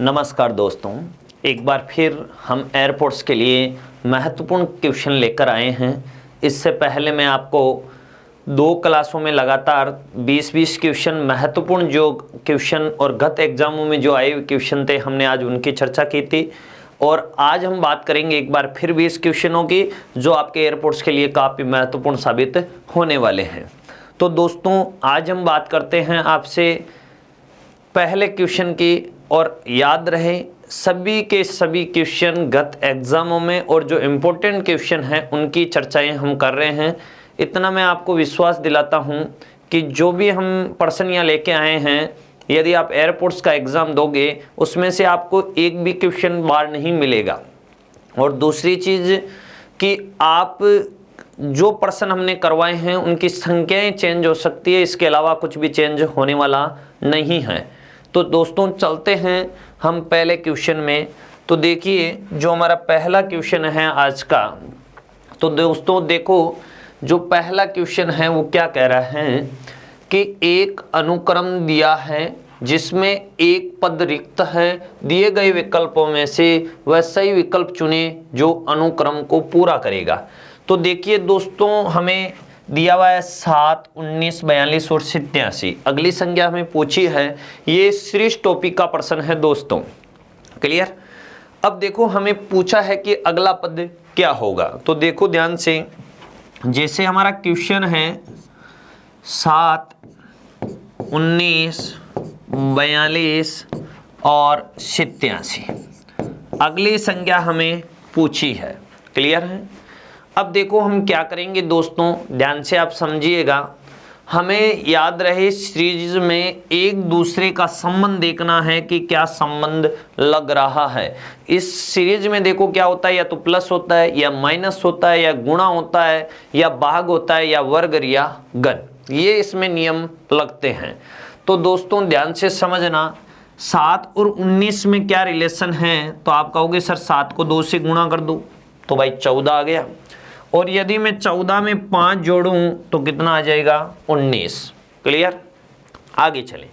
नमस्कार दोस्तों, एक बार फिर हम एयरपोर्ट्स के लिए महत्वपूर्ण क्वेश्चन लेकर आए हैं। इससे पहले मैं आपको 2 क्लासों में लगातार 20-20 क्वेश्चन महत्वपूर्ण जो क्वेश्चन और गत एग्जामों में जो आए क्वेश्चन थे, हमने आज उनकी चर्चा की थी। और आज हम बात करेंगे एक बार फिर 20 क्वेश्चनों की जो आपके एयरपोर्ट्स के लिए काफ़ी महत्वपूर्ण साबित होने वाले हैं। तो दोस्तों, आज हम बात करते हैं आपसे पहले क्वेश्चन की, और याद रहे सभी के सभी क्वेश्चन गत एग्जामों में और जो इम्पोर्टेंट क्वेश्चन हैं उनकी चर्चाएं हम कर रहे हैं। इतना मैं आपको विश्वास दिलाता हूं कि जो भी हम प्रश्न यहाँ लेके आए हैं, यदि आप एयरपोर्ट्स का एग्ज़ाम दोगे उसमें से आपको एक भी क्वेश्चन बार नहीं मिलेगा। और दूसरी चीज़ कि आप जो प्रश्न हमने करवाए हैं उनकी संख्याएं चेंज हो सकती है, इसके अलावा कुछ भी चेंज होने वाला नहीं है। तो दोस्तों, चलते हैं हम पहले क्वेश्चन में। तो देखिए, जो हमारा पहला क्वेश्चन है आज का, तो दोस्तों देखो, जो पहला क्वेश्चन है वो क्या कह रहा है कि एक अनुक्रम दिया है जिसमें एक पद रिक्त है, दिए गए विकल्पों में से वह सही विकल्प चुने जो अनुक्रम को पूरा करेगा। तो देखिए दोस्तों, हमें दिया हुआ है 7, 19, 42 और 87। अगली संख्या हमें पूछी है, ये सीरीज टॉपिक का प्रश्न है दोस्तों। क्लियर? अब देखो, हमें पूछा है कि अगला पद क्या होगा। तो देखो ध्यान से, जैसे हमारा क्वेश्चन है 7, 19, 42 और 87, अगली संख्या हमें पूछी है। क्लियर है? अब देखो हम क्या करेंगे दोस्तों, ध्यान से आप समझिएगा। हमें याद रहे सीरीज में एक दूसरे का संबंध देखना है कि क्या संबंध लग रहा है। इस सीरीज में देखो क्या होता है, या तो प्लस होता है या माइनस होता है या गुणा होता है या भाग होता है या वर्ग या गण, ये इसमें नियम लगते हैं। तो दोस्तों ध्यान से समझना, 7 और 19 में क्या रिलेशन है। तो आप कहोगे सर 7 को 2 से गुणा कर दो, तो भाई 14 आ गया। और यदि मैं 14 में 5 जोड़ूं तो कितना आ जाएगा, 19। क्लियर? आगे चले।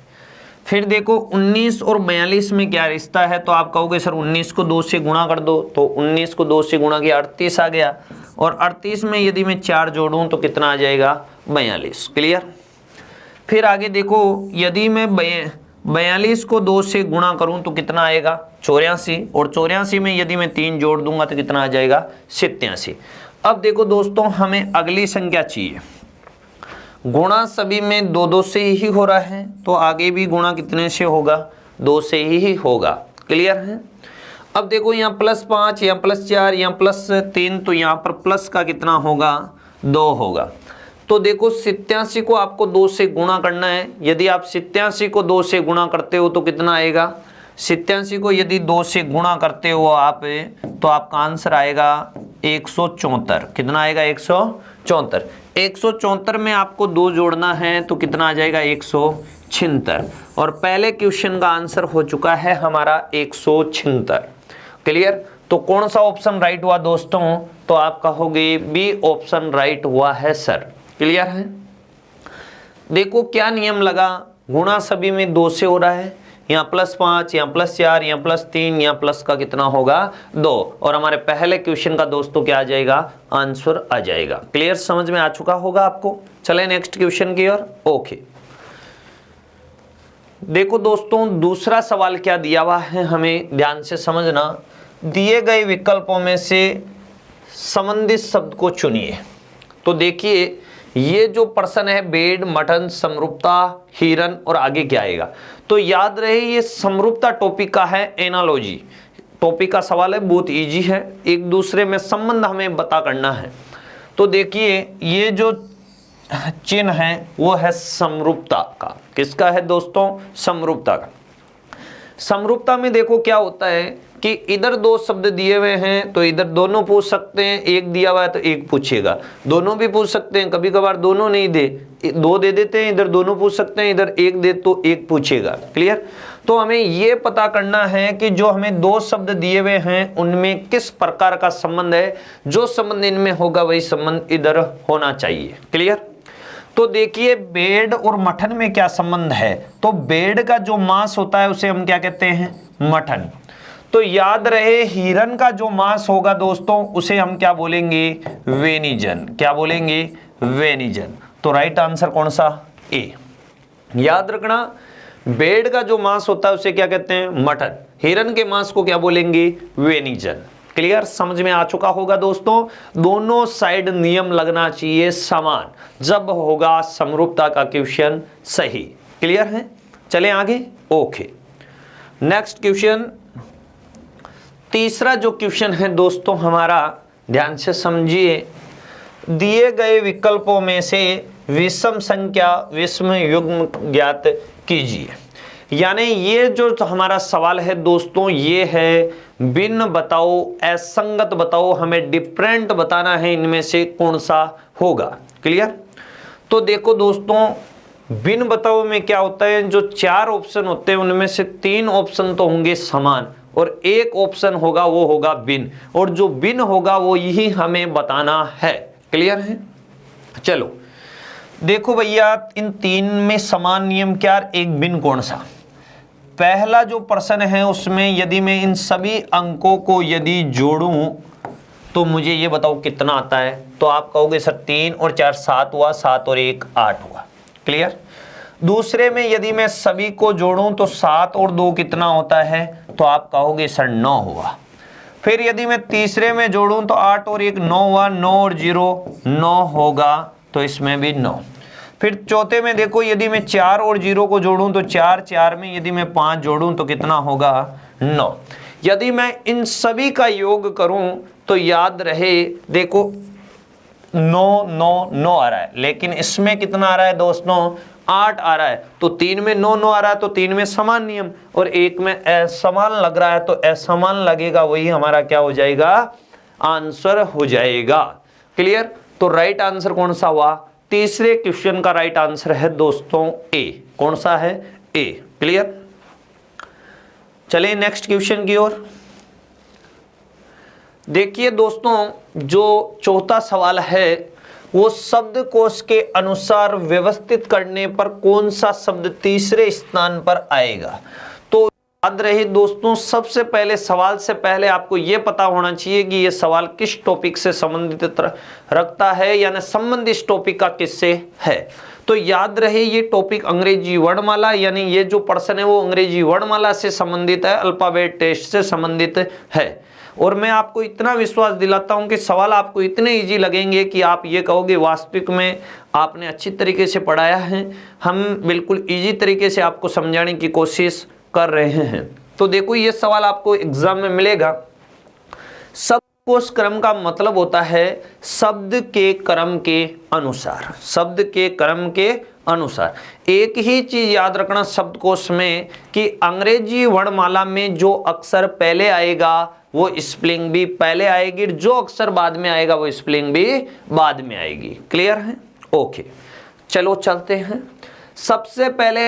फिर देखो 19 और 42 में क्या रिश्ता है। तो आप कहोगे सर 19 को 2 से गुणा कर दो, तो 19 को 2 से गुणा किया 38 आ गया। और 38 में यदि मैं 4 जोड़ूं तो कितना आ जाएगा, 42। क्लियर? फिर आगे देखो, यदि मैं 42 को 2 से गुणा करूं तो कितना आएगा, 84। और 84 में यदि मैं 3 जोड़ दूंगा तो कितना आ जाएगा, 87। अब देखो दोस्तों, हमें अगली संख्या चाहिए। गुणा सभी में 2-2 से ही हो रहा है, तो आगे भी गुणा कितने से होगा, 2 से ही होगा। क्लियर है? अब देखो, यहाँ +5, यहाँ +4, यहाँ +3, तो यहाँ पर प्लस का कितना होगा, 2 होगा। तो देखो 87 को आपको 2 से गुणा करना है। यदि आप 87 को 2 से गुणा करते हो तो कितना आएगा, 87 को यदि 2 से गुणा करते हो आप, तो आपका आंसर आएगा 174। कितना आएगा, 174। 174 में आपको 2 जोड़ना है तो कितना आ जाएगा, 176। और पहले क्वेश्चन का आंसर हो चुका है हमारा 176। क्लियर? तो कौन सा ऑप्शन राइट हुआ दोस्तों, तो आप कहोगे बी ऑप्शन राइट हुआ है सर। क्लियर है? देखो क्या नियम लगा, गुणा सभी में 2 से हो रहा है, यहाँ +5, यहाँ +4, यहाँ +3, यहाँ प्लस का कितना होगा, 2। और हमारे पहले क्वेश्चन का दोस्तों क्या आ जाएगा, आंसर आ जाएगा। क्लियर? समझ में आ चुका होगा आपको। चले नेक्स्ट क्वेश्चन की ओर। ओके, देखो दोस्तों, दूसरा सवाल क्या दिया हुआ है, हमें ध्यान से समझना। दिए गए विकल्पों में से संबंधित शब्द को चुनिए। तो देखिए, ये जो प्रश्न है, बेड, मटन, समरूपता, हिरन और आगे क्या आएगा। तो याद रहे ये समरूपता टॉपिक का है, एनालॉजी टॉपिक का सवाल है, बहुत इजी है। एक दूसरे में संबंध हमें पता करना है। तो देखिए, ये जो चिन्ह है वो है समरूपता का। किसका है दोस्तों, समरूपता का। समरूपता में देखो क्या होता है कि इधर 2 शब्द दिए हुए हैं तो इधर दोनों पूछ सकते हैं, एक दिया हुआ है तो एक पूछेगा, दोनों भी पूछ सकते हैं, कभी कभार दोनों नहीं दे, 2 दे देते हैं, इधर दोनों पूछ सकते हैं, इधर एक दे तो एक पूछेगा। क्लियर? तो हमें ये पता करना है कि जो हमें 2 शब्द दिए हुए हैं उनमें किस प्रकार का संबंध है, जो संबंध इनमें होगा वही संबंध इधर होना चाहिए। क्लियर? तो देखिए बेड और मटन में क्या संबंध है, तो बेड का जो मांस होता है उसे हम क्या कहते हैं, मटन। तो याद रहे हिरन का जो मांस होगा दोस्तों उसे हम क्या बोलेंगे, वेनिजन। क्या बोलेंगे, वेनिजन। तो राइट आंसर कौन सा, ए। याद रखना बेड का जो मांस होता है उसे क्या कहते हैं, मटन। हिरन के मांस को क्या बोलेंगे, वेनिजन। क्लियर, समझ में आ चुका होगा दोस्तों। दोनों साइड नियम लगना चाहिए समान, जब होगा समरूपता का क्वेश्चन सही। क्लियर है, चलें आगे। ओके, नेक्स्ट क्वेश्चन, तीसरा जो क्वेश्चन है दोस्तों हमारा, ध्यान से समझिए। दिए गए विकल्पों में से विषम संख्या विषम युग्म ज्ञात कीजिए। यानी ये जो हमारा सवाल है दोस्तों, ये है भिन्न बताओ, असंगत बताओ, हमें डिफरेंट बताना है, इनमें से कौन सा होगा। क्लियर, तो देखो दोस्तों भिन्न बताओ में क्या होता है, जो 4 ऑप्शन होते हैं उनमें से 3 ऑप्शन तो होंगे समान और 1 ऑप्शन होगा वो होगा भिन्न, और जो भिन्न होगा वो यही हमें बताना है। क्लियर है, चलो देखो भैया इन 3 में समान नियम क्या, एक भिन्न कौन सा। पहला जो प्रश्न है उसमें यदि मैं इन सभी अंकों को यदि जोड़ूं तो मुझे ये बताओ कितना आता है, तो आप कहोगे सर 3 और 4 7 हुआ, 7 और 1 8 हुआ। क्लियर, दूसरे में यदि मैं सभी को जोड़ूं तो 7 और 2 कितना होता है, तो आप कहोगे सर 9 हुआ। फिर यदि मैं तीसरे में जोड़ूं तो 8 और 1 9 हुआ, 9 और 0 9 होगा, तो इसमें भी 9। फिर चौथे में देखो यदि मैं 4 और 0 को जोड़ूं तो 4 4 में यदि मैं 5 जोड़ूं तो कितना होगा, 9। यदि मैं इन सभी का योग करूं तो याद रहे देखो 9 9 9 आ रहा है, लेकिन इसमें कितना आ रहा है दोस्तों, 8 आ रहा है। तो 3 में 9 9 आ रहा है, तो 3 में समान नियम, और 1 में असमान लग रहा है, तो असमान लगेगा, वही हमारा क्या हो जाएगा, आंसर हो जाएगा। क्लियर, तो राइट आंसर कौन सा हुआ, तीसरे क्वेश्चन का राइट आंसर है दोस्तों ए। कौन सा है, ए। क्लियर, चलिए नेक्स्ट क्वेश्चन की ओर। देखिए दोस्तों जो चौथा सवाल है वो शब्दकोश के अनुसार व्यवस्थित करने पर कौन सा शब्द तीसरे स्थान पर आएगा। तो याद रहे दोस्तों, सबसे पहले सवाल से पहले आपको यह पता होना चाहिए कि यह सवाल किस टॉपिक से संबंधित रखता है, यानी संबंध इस टॉपिक का किससे है। तो याद रहे ये टॉपिक अंग्रेजी वर्णमाला, यानी ये जो प्रश्न है वो अंग्रेजी वर्णमाला से संबंधित है, अल्फाबेट टेस्ट से संबंधित है। और मैं आपको इतना विश्वास दिलाता हूं कि सवाल आपको इतने इजी लगेंगे कि आप ये कहोगे वास्तविक में आपने अच्छी तरीके से पढ़ाया है, हम बिल्कुल इजी तरीके से आपको समझाने की कोशिश कर रहे हैं। तो देखो ये सवाल आपको एग्जाम में मिलेगा। शब्दकोश क्रम का मतलब होता है शब्द के क्रम के अनुसार, शब्द के क्रम के अनुसार। एक ही चीज याद रखना शब्दकोश में कि अंग्रेजी वर्णमाला में जो अक्षर पहले आएगा वो स्पेलिंग भी पहले आएगी, जो अक्षर बाद में आएगा वो स्पेलिंग भी बाद में आएगी। क्लियर है, ओके। चलो चलते हैं। सबसे पहले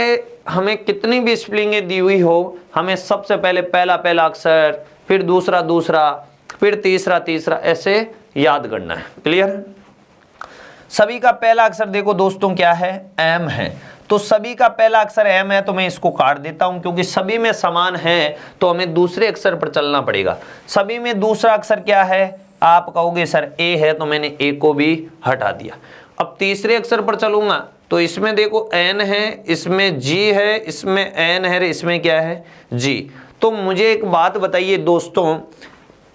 हमें कितनी भी स्पेलिंगें दी हुई हो, हमें सबसे पहले पहला पहला अक्षर, फिर दूसरा दूसरा, फिर तीसरा तीसरा, ऐसे याद करना है। क्लियर है, सभी का पहला अक्षर देखो दोस्तों क्या है, एम है। तो सभी का पहला अक्षर एम है तो मैं इसको काट देता हूं, क्योंकि सभी में समान है तो हमें दूसरे अक्षर पर चलना पड़ेगा। सभी में दूसरा अक्षर क्या है, आप कहोगे सर ए है, तो मैंने ए को भी हटा दिया। अब तीसरे अक्षर पर चलूंगा तो इसमें देखो एन है, इसमें जी है, इसमें एन है, इसमें क्या है, जी। तो मुझे एक बात बताइए दोस्तों,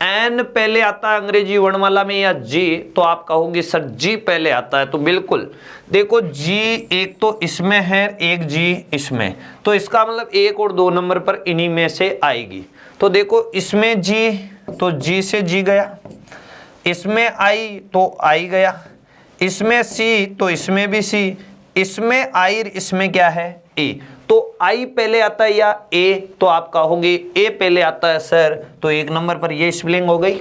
एन पहले आता है अंग्रेजी वर्णमाला में या जी, तो आप कहोगे सर जी पहले आता है। तो बिल्कुल देखो जी एक तो इसमें है, एक जी इसमें, तो इसका मतलब 1 और 2 नंबर पर इन्हीं में से आएगी। तो देखो इसमें जी, तो जी से जी गया, इसमें आई तो आई गया, इसमें सी तो इसमें भी सी, इसमें आई, इसमें क्या है ए। तो आई पहले आता है या ए, तो आप कहोगे ए पहले आता है सर, तो 1 नंबर पर ये स्पेलिंग हो गई।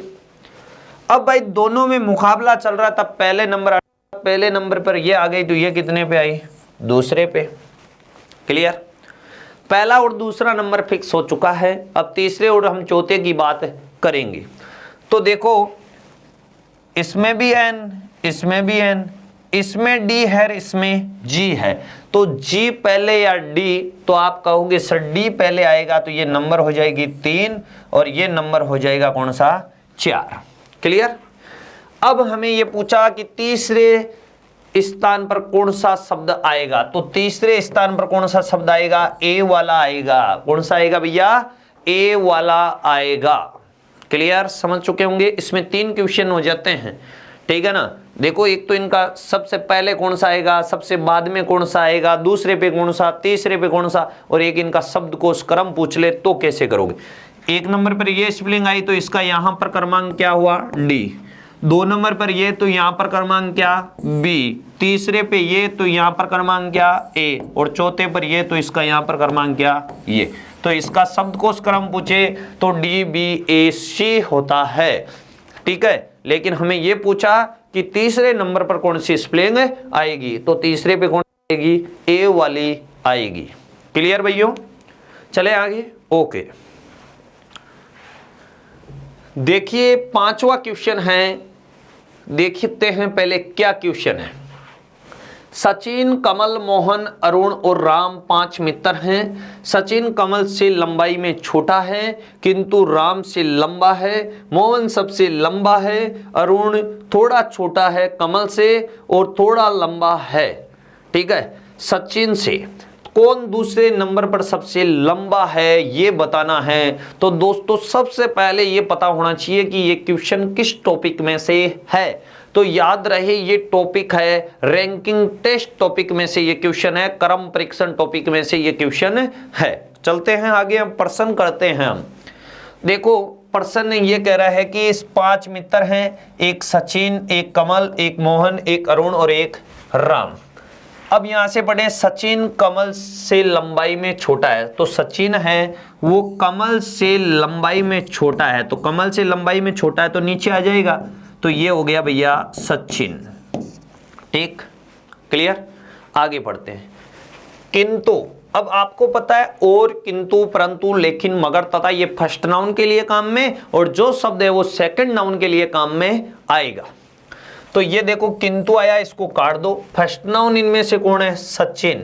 अब भाई दोनों में मुकाबला चल रहा था, पहले नंबर पर ये आ गई, तो ये कितने पे आई, दूसरे पे। क्लियर, पहला और दूसरा नंबर फिक्स हो चुका है। अब तीसरे और हम चौथे की बात करेंगे। तो देखो इसमें भी एन, इसमें भी एन, इसमें डी है, इसमें जी है, तो जी पहले या डी, तो आप कहोगे सर डी पहले आएगा तो ये नंबर हो जाएगी 3 और ये नंबर हो जाएगा कौन सा 4। क्लियर। अब हमें ये पूछा कि तीसरे स्थान पर कौन सा शब्द आएगा, तो तीसरे स्थान पर कौन सा शब्द आएगा, ए वाला आएगा। कौन सा आएगा भैया, ए वाला आएगा। क्लियर, समझ चुके होंगे। इसमें 3 क्वेश्चन हो जाते हैं, ठीक है ना। देखो एक तो इनका सबसे पहले कौन सा आएगा, सबसे बाद में कौन सा आएगा, दूसरे पे कौन सा, तीसरे पे कौन सा, और एक इनका शब्दकोश क्रम पूछ ले तो कैसे करोगे। 1 नंबर पर ये स्पेलिंग आई तो इसका यहां पर क्रमांक क्या हुआ, डी। 2 नंबर पर ये तो यहां पर क्रमांक क्या, बी। तीसरे पे ये तो यहां पर क्रमांक क्या, ए। और चौथे पर ये तो इसका यहां पर क्रमांक क्या, ये। तो इसका शब्दकोश क्रम पूछे तो डी बी ए सी होता है, ठीक है। लेकिन हमें यह पूछा कि तीसरे नंबर पर कौन सी स्पेलिंग आएगी, तो तीसरे पे कौन आएगी, ए वाली आएगी। क्लियर भैया, चले आगे। ओके, देखिए 5वां क्वेश्चन है, देखते हैं पहले क्या क्वेश्चन है। सचिन, कमल, मोहन, अरुण और राम 5 मित्र हैं। सचिन कमल से लंबाई में छोटा है किंतु राम से लंबा है। मोहन सबसे लंबा है, अरुण थोड़ा छोटा है कमल से और थोड़ा लंबा है, ठीक है। सचिन से कौन दूसरे नंबर पर सबसे लंबा है ये बताना है। तो दोस्तों सबसे पहले ये पता होना चाहिए कि ये क्वेश्चन किस टॉपिक में से है। तो याद रहे ये टॉपिक है रैंकिंग टेस्ट टॉपिक में से ये क्वेश्चन है, क्रम परीक्षण टॉपिक में से ये क्वेश्चन है। चलते हैं आगे, हम प्रश्न करते हैं। हम देखो प्रश्न ये कह रहा है कि इस 5 मित्र हैं, एक सचिन, एक कमल, एक मोहन, एक अरुण और एक राम। अब यहां से पढ़े, सचिन कमल से लंबाई में छोटा है, तो सचिन है वो कमल से लंबाई में छोटा है, तो कमल से लंबाई में छोटा है तो नीचे आ जाएगा, तो ये हो गया भैया सचिन, ठीक। क्लियर, आगे पढ़ते हैं। किंतु, अब आपको पता है और, किंतु, परंतु, लेकिन, मगर, तथा ये फर्स्ट नाउन के लिए काम में और जो शब्द है वो सेकंड नाउन के लिए काम में आएगा। तो ये देखो किंतु आया, इसको काट दो। फर्स्ट नाउन इनमें से कौन है, सचिन।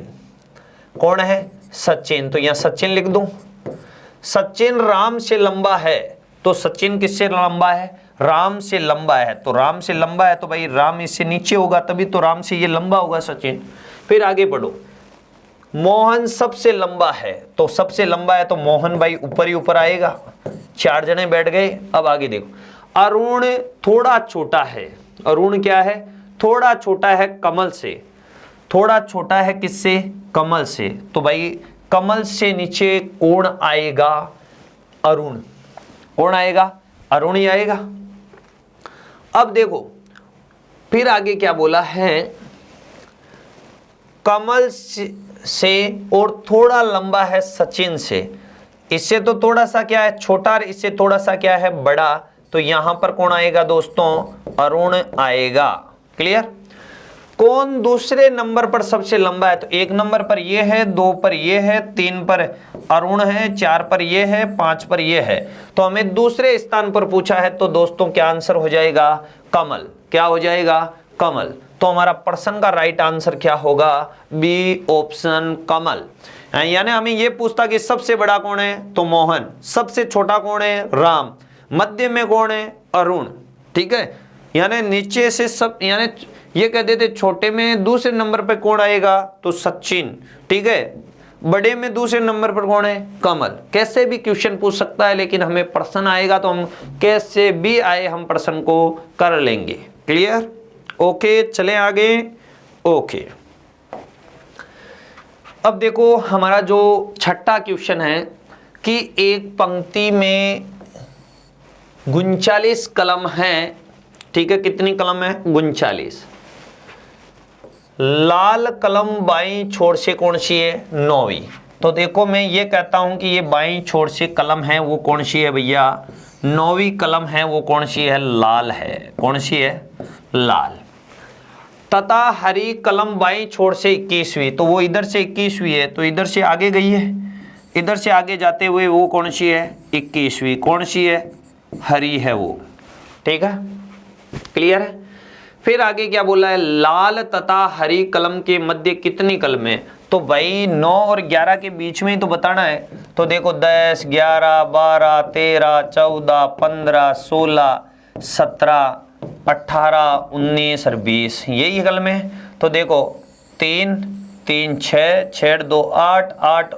कौन है, सचिन, तो यहां सचिन लिख दूं। सचिन राम से लंबा है, तो सचिन किससे लंबा है, राम से लंबा है, तो राम से लंबा है तो भाई राम इससे नीचे होगा, तभी तो राम से ये लंबा होगा सचिन। फिर आगे बढ़ो, मोहन सबसे लंबा है, तो सबसे लंबा है तो मोहन भाई ऊपर ही ऊपर आएगा। 4 जने बैठ गए। अब आगे देखो, अरुण थोड़ा छोटा है, अरुण क्या है, थोड़ा छोटा है कमल से, थोड़ा छोटा है किससे, कमल से, तो भाई कमल से नीचे कौन आएगा, अरुण। कौन आएगा, अरुण ही आएगा। अब देखो फिर आगे क्या बोला है, कमल से और थोड़ा लंबा है सचिन से, इससे तो थोड़ा सा क्या है छोटा, इससे थोड़ा सा क्या है बड़ा, तो यहां पर कौन आएगा दोस्तों, अरुण आएगा। क्लियर। कौन दूसरे नंबर पर सबसे लंबा है, तो 1 नंबर पर ये है, 2 पर ये है, 3 पर अरुण है, 4 पर ये है, 5 पर ये है, तो हमें दूसरे स्थान पर पूछा है, तो दोस्तों क्या आंसर हो जाएगा, कमल। क्या हो जाएगा, कमल। तो हमारा प्रश्न का राइट आंसर क्या होगा, बी ऑप्शन कमल। यानी हमें ये पूछता कि सबसे बड़ा कौन है, तो मोहन, सबसे छोटा कौन है, राम, मध्य में कौन है, अरुण, ठीक है। यानी नीचे से सब, यानी ये कह देते छोटे में दूसरे नंबर पे कौन आएगा, तो सचिन, ठीक है। बड़े में दूसरे नंबर पर कौन है, कमल। कैसे भी क्वेश्चन पूछ सकता है, लेकिन हमें प्रश्न आएगा तो हम कैसे भी आए हम प्रश्न को कर लेंगे। क्लियर, ओके, चले आगे। ओके, अब देखो हमारा जो छठा क्वेश्चन है कि एक पंक्ति में 39 कलम है, ठीक है। कितनी कलम है, 39। लाल कलम बाईं छोर से कौन सी है, 9वीं। तो देखो मैं ये कहता हूं कि ये बाईं छोर से कलम है वो कौन सी है भैया, 9वीं कलम है वो कौन सी है, लाल है। कौन सी है, लाल। तथा हरी कलम बाईं छोर से 21वीं, तो वो इधर से 21वीं है, तो इधर से आगे गई है, इधर से आगे जाते हुए वो कौन सी है, 21वीं। कौन सी है, हरी है वो, ठीक है। क्लियर है। फिर आगे क्या बोला है, लाल तथा हरी कलम के मध्य कितनी कलमें। तो भाई 9 और 11 के बीच में ही तो बताना है। तो देखो 10, 11, 12, 13, 14, 15, 16, 17, 18, 19 और 20, यही कलमें। तो देखो 3, 3, 6, 6, 2, 8, 8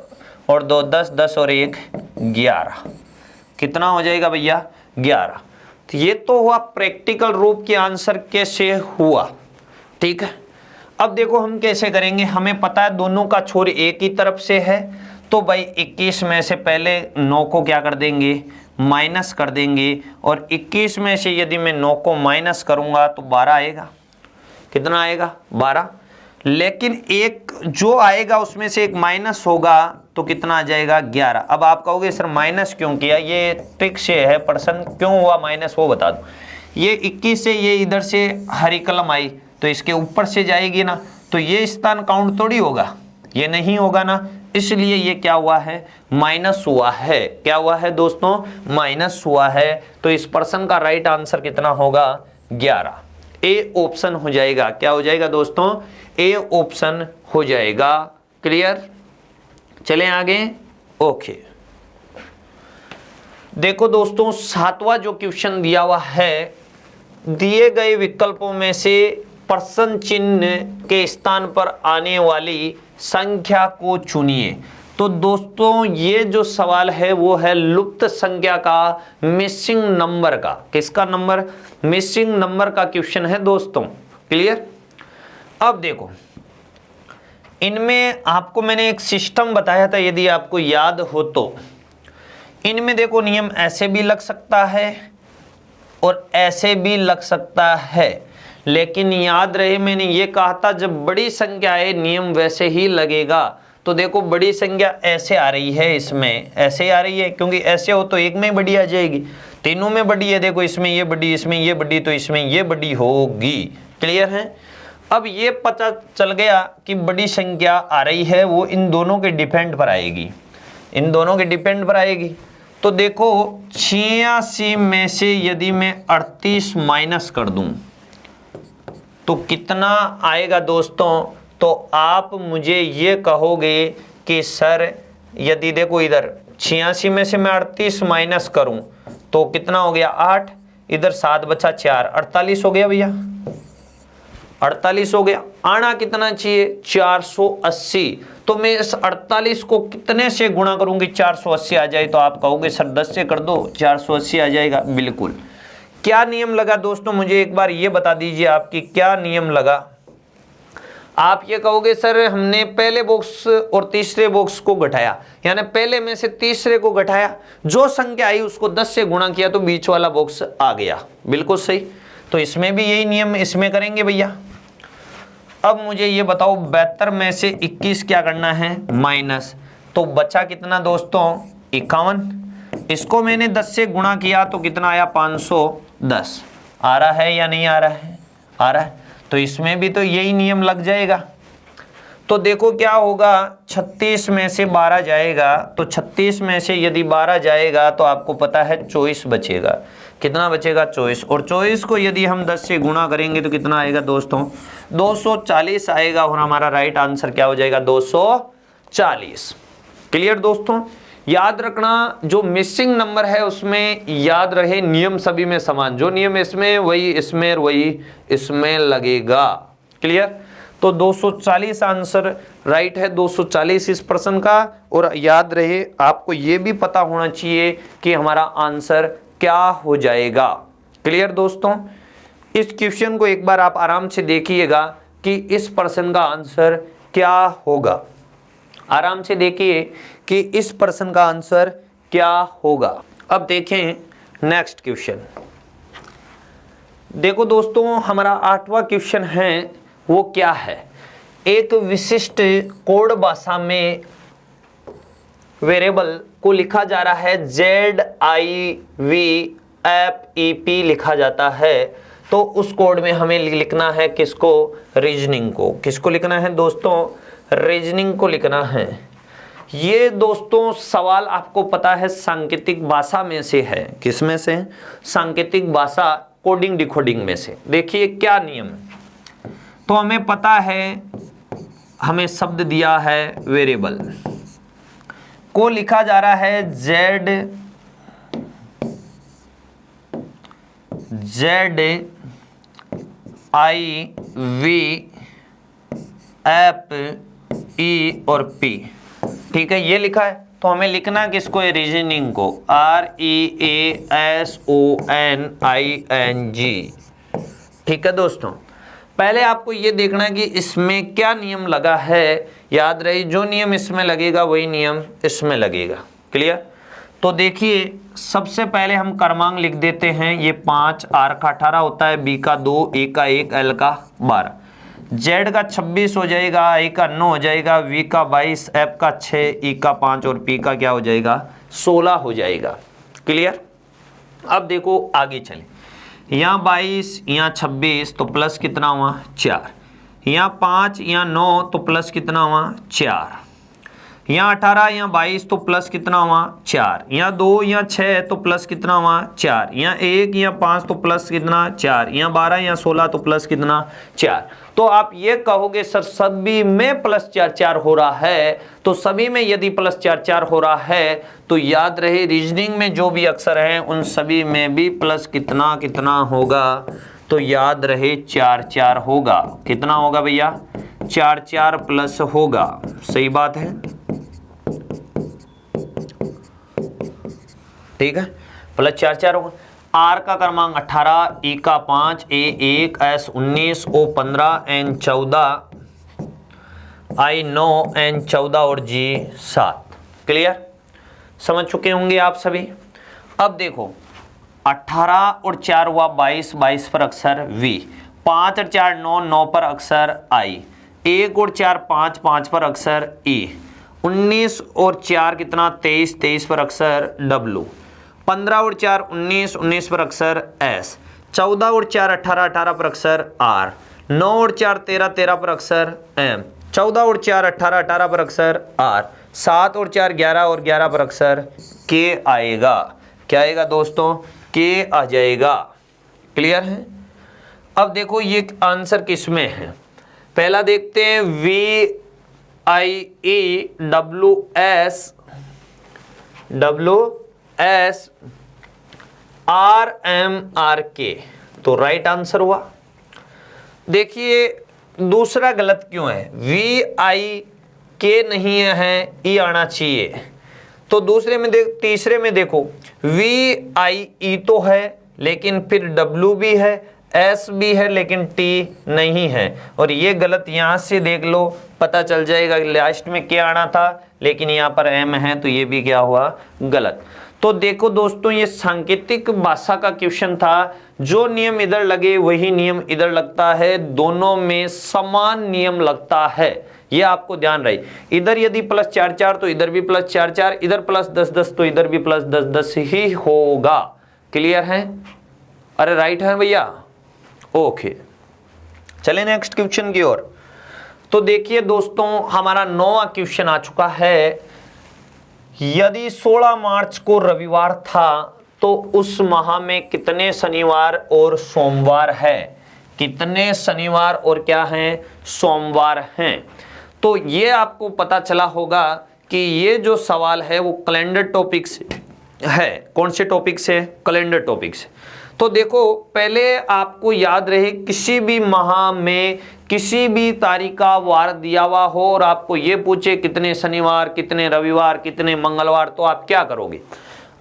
और 2, 10, 10 और 1, 11। कितना हो जाएगा भैया, 11। तो ये तो हुआ प्रैक्टिकल रूप के आंसर कैसे हुआ, ठीक है। अब देखो हम कैसे करेंगे, हमें पता है दोनों का छोर एक ही तरफ से है। तो भाई 21 में से पहले 9 को क्या कर देंगे, माइनस कर देंगे। और 21 में से यदि मैं 9 को माइनस करूंगा तो 12 आएगा। कितना आएगा, 12। लेकिन एक जो आएगा उसमें से एक माइनस होगा तो कितना आ जाएगा, 11। अब आप कहोगे सर माइनस क्यों किया, ये ट्रिक से है, पर्सन क्यों हुआ माइनस वो बता दो। ये 21 से ये इधर से हरी कलम आई तो इसके ऊपर से जाएगी ना, तो ये स्थान काउंट थोड़ी होगा, ये नहीं होगा ना, इसलिए ये क्या हुआ है, माइनस हुआ है। क्या हुआ है दोस्तों, माइनस हुआ है। तो इस पर्सन का राइट आंसर कितना होगा, 11। ए ऑप्शन हो जाएगा। क्या हो जाएगा दोस्तों, ए ऑप्शन हो जाएगा। क्लियर, चलें आगे। ओके, देखो दोस्तों 7वां जो क्वेश्चन दिया हुआ है, दिए गए विकल्पों में से प्रश्न चिन्ह के स्थान पर आने वाली संख्या को चुनिए। तो दोस्तों ये जो सवाल है वो है लुप्त संख्या का, मिसिंग नंबर का। किसका नंबर, मिसिंग नंबर का क्वेश्चन है दोस्तों। क्लियर। अब देखो इनमें आपको मैंने एक सिस्टम बताया था, यदि आपको याद हो तो। इनमें देखो नियम ऐसे भी लग सकता है और ऐसे भी लग सकता है, लेकिन याद रहे मैंने ये कहा था जब बड़ी संख्या है नियम वैसे ही लगेगा। तो देखो बड़ी संख्या ऐसे आ रही है, इसमें ऐसे आ रही है, क्योंकि ऐसे हो तो एक में बड़ी आ जाएगी, तीनों में बड़ी है। देखो इसमें ये बड़ी, इसमें ये बड़ी, तो इसमें ये बड़ी होगी। क्लियर है। अब ये पता चल गया कि बड़ी संख्या आ रही है वो इन दोनों के डिपेंड पर आएगी, इन दोनों के डिपेंड पर आएगी। तो देखो 86 में से यदि मैं 38 माइनस कर दूं तो कितना आएगा दोस्तों। तो आप मुझे ये कहोगे कि सर यदि देखो इधर 86 में से मैं 38 माइनस करूं तो कितना हो गया, 8, इधर 7 बचा 4, 48 हो गया भैया, 48 हो गया। आना कितना चाहिए, 480। तो मैं इस 48 को कितने से गुणा करूंगी, 480 आ जाए। तो आप कहोगे सर 10 से कर दो, 480 आ जाएगा। बिल्कुल। क्या नियम लगा दोस्तों, मुझे एक बार ये बता दीजिए आपकी क्या नियम लगा। आप ये कहोगे सर हमने पहले बॉक्स और तीसरे बॉक्स को घटाया, यानी पहले में से तीसरे को घटाया, जो संख्या आई उसको 10 से गुणा किया तो बीच वाला बॉक्स आ गया। बिल्कुल सही। तो इसमें भी यही नियम इसमें करेंगे भैया। अब मुझे ये बताओ 72 में से 21 क्या करना है, माइनस। तो बचा कितना दोस्तों, 51। इसको मैंने 10 से गुणा किया तो कितना आया, 510। आ रहा है या नहीं आ रहा है, आ रहा है। तो इसमें भी तो यही नियम लग जाएगा। तो देखो क्या होगा, 36 में से 12 जाएगा, तो 36 में से यदि 12 जाएगा तो आपको पता है 24 बचेगा। कितना बचेगा, 24। और 24 को यदि हम 10 से गुणा करेंगे तो कितना आएगा दोस्तों, 240 आएगा। और हमारा राइट आंसर क्या हो जाएगा, 240। क्लियर दोस्तों। याद रखना जो मिसिंग नंबर है उसमें याद रहे नियम सभी में समान, जो नियम इसमें वही इसमें, वही इसमें लगेगा। क्लियर। तो 240 आंसर राइट है, 240 इस प्रश्न का। और याद रहे आपको ये भी पता होना चाहिए कि हमारा आंसर क्या हो जाएगा। क्लियर दोस्तों। इस क्वेश्चन को एक बार आप आराम से देखिएगा कि इस प्रश्न का आंसर क्या होगा। आराम से देखिए कि इस प्रश्न का आंसर क्या होगा। अब देखें नेक्स्ट क्वेश्चन। देखो दोस्तों हमारा 8वां क्वेश्चन है वो क्या है, एक विशिष्ट कोड भाषा में वेरिएबल को लिखा जा रहा है, ZIVFEP लिखा जाता है। तो उस कोड में हमें लिखना है किसको, रीजनिंग को। किसको लिखना है दोस्तों, रीजनिंग को लिखना है। ये दोस्तों सवाल आपको पता है सांकेतिक भाषा में से है। किस में से, सांकेतिक भाषा कोडिंग डिकोडिंग में से। देखिए क्या नियम है, तो हमें पता है, हमें शब्द दिया है वेरिएबल को लिखा जा रहा है ZIV और P, ठीक है, ये लिखा है। तो हमें लिखना किसको है, रीजनिंग को, REASONING, ठीक है दोस्तों। पहले आपको ये देखना है कि इसमें क्या नियम लगा है, याद रही जो नियम इसमें लगेगा वही नियम इसमें लगेगा, क्लियर। तो देखिए सबसे पहले हम क्रमांक लिख देते हैं, ये 5, R का 18 होता है, B का 2, A का 1, L का 12, Z का 26 हो जाएगा, I का 9 हो जाएगा, V का 22, F का 6, E का 5 और P का क्या हो जाएगा, 16 हो जाएगा, क्लियर। अब देखो आगे चले, यहाँ 22, यहाँ 26, तो प्लस कितना हुआ 4, यहाँ 5, यहाँ 9, तो प्लस कितना हुआ 4, यहाँ 18, यहाँ 22, तो प्लस कितना हुआ 4, यहाँ 2, यहाँ 6, तो प्लस कितना हुआ 4, यहाँ 1, यहाँ 5, तो प्लस कितना 4, यहाँ 12, यहाँ 16, तो प्लस कितना 4। तो आप ये कहोगे सर सभी में प्लस 4 4 हो रहा है, तो सभी में यदि प्लस 4 4 हो रहा है तो याद रहे रीजनिंग में जो भी अक्षर हैं उन सभी में भी प्लस कितना कितना होगा, तो याद रहे 4 4 होगा। कितना होगा भैया, 4 4 प्लस होगा, सही बात है, ठीक है, प्लस 4 4 होगा। R का क्रमांक 18, E का 5, A 1, S 19, O 15, N 14, I 9, N 14 और G 7, क्लियर, समझ चुके होंगे आप सभी। अब देखो 18 और 4 हुआ 22, 22 पर अक्षर V, 5 और 4 9, 9 पर अक्षर I, 1 और 4 5, 5 पर अक्षर E, 19 और 4 कितना 23, 23 पर अक्षर W, 15 और 4 19, 19 पर अक्षर S, 14 और 4 18, 18 पर अक्षर R, 9 और 4 13, 13 पर अक्षर M, 14 और 4 18, 18 पर अक्षर R, 7 और 4 11 और 11 पर अक्षर K आएगा। क्या आएगा दोस्तों, K आ जाएगा, क्लियर है। अब देखो ये आंसर किस में है, पहला देखते हैं VIEWSRMRK, तो राइट आंसर हुआ। देखिए दूसरा गलत क्यों है, VIK नहीं है, E आना चाहिए। तो दूसरे में तीसरे में देखो VIE तो है लेकिन फिर W भी है, S भी है लेकिन T नहीं है, और ये गलत यहाँ से देख लो पता चल जाएगा। लास्ट में क्या आना था लेकिन यहाँ पर M है, तो ये भी क्या हुआ गलत। तो देखो दोस्तों ये सांकेतिक भाषा का क्वेश्चन था, जो नियम इधर लगे वही नियम इधर लगता है, दोनों में समान नियम लगता है, ये आपको ध्यान रहे। इधर यदि प्लस 4 4 तो इधर भी प्लस 4 4, इधर प्लस 10 10 तो इधर भी प्लस 10 10 ही होगा, क्लियर है, अरे राइट है भैया, ओके। चले नेक्स्ट क्वेश्चन की ओर। तो देखिए दोस्तों हमारा 9वां क्वेश्चन आ चुका है, यदि 16 मार्च को रविवार था तो उस माह में कितने शनिवार और सोमवार है, कितने शनिवार और क्या हैं सोमवार हैं। तो ये आपको पता चला होगा कि ये जो सवाल है वो कैलेंडर टॉपिक से है। कौन से टॉपिक से, कैलेंडर टॉपिक से। तो देखो पहले आपको याद रहे किसी भी माह में किसी भी तारीख का वार दिया हुआ हो और आपको ये पूछे कितने शनिवार कितने रविवार कितने मंगलवार, तो आप क्या करोगे।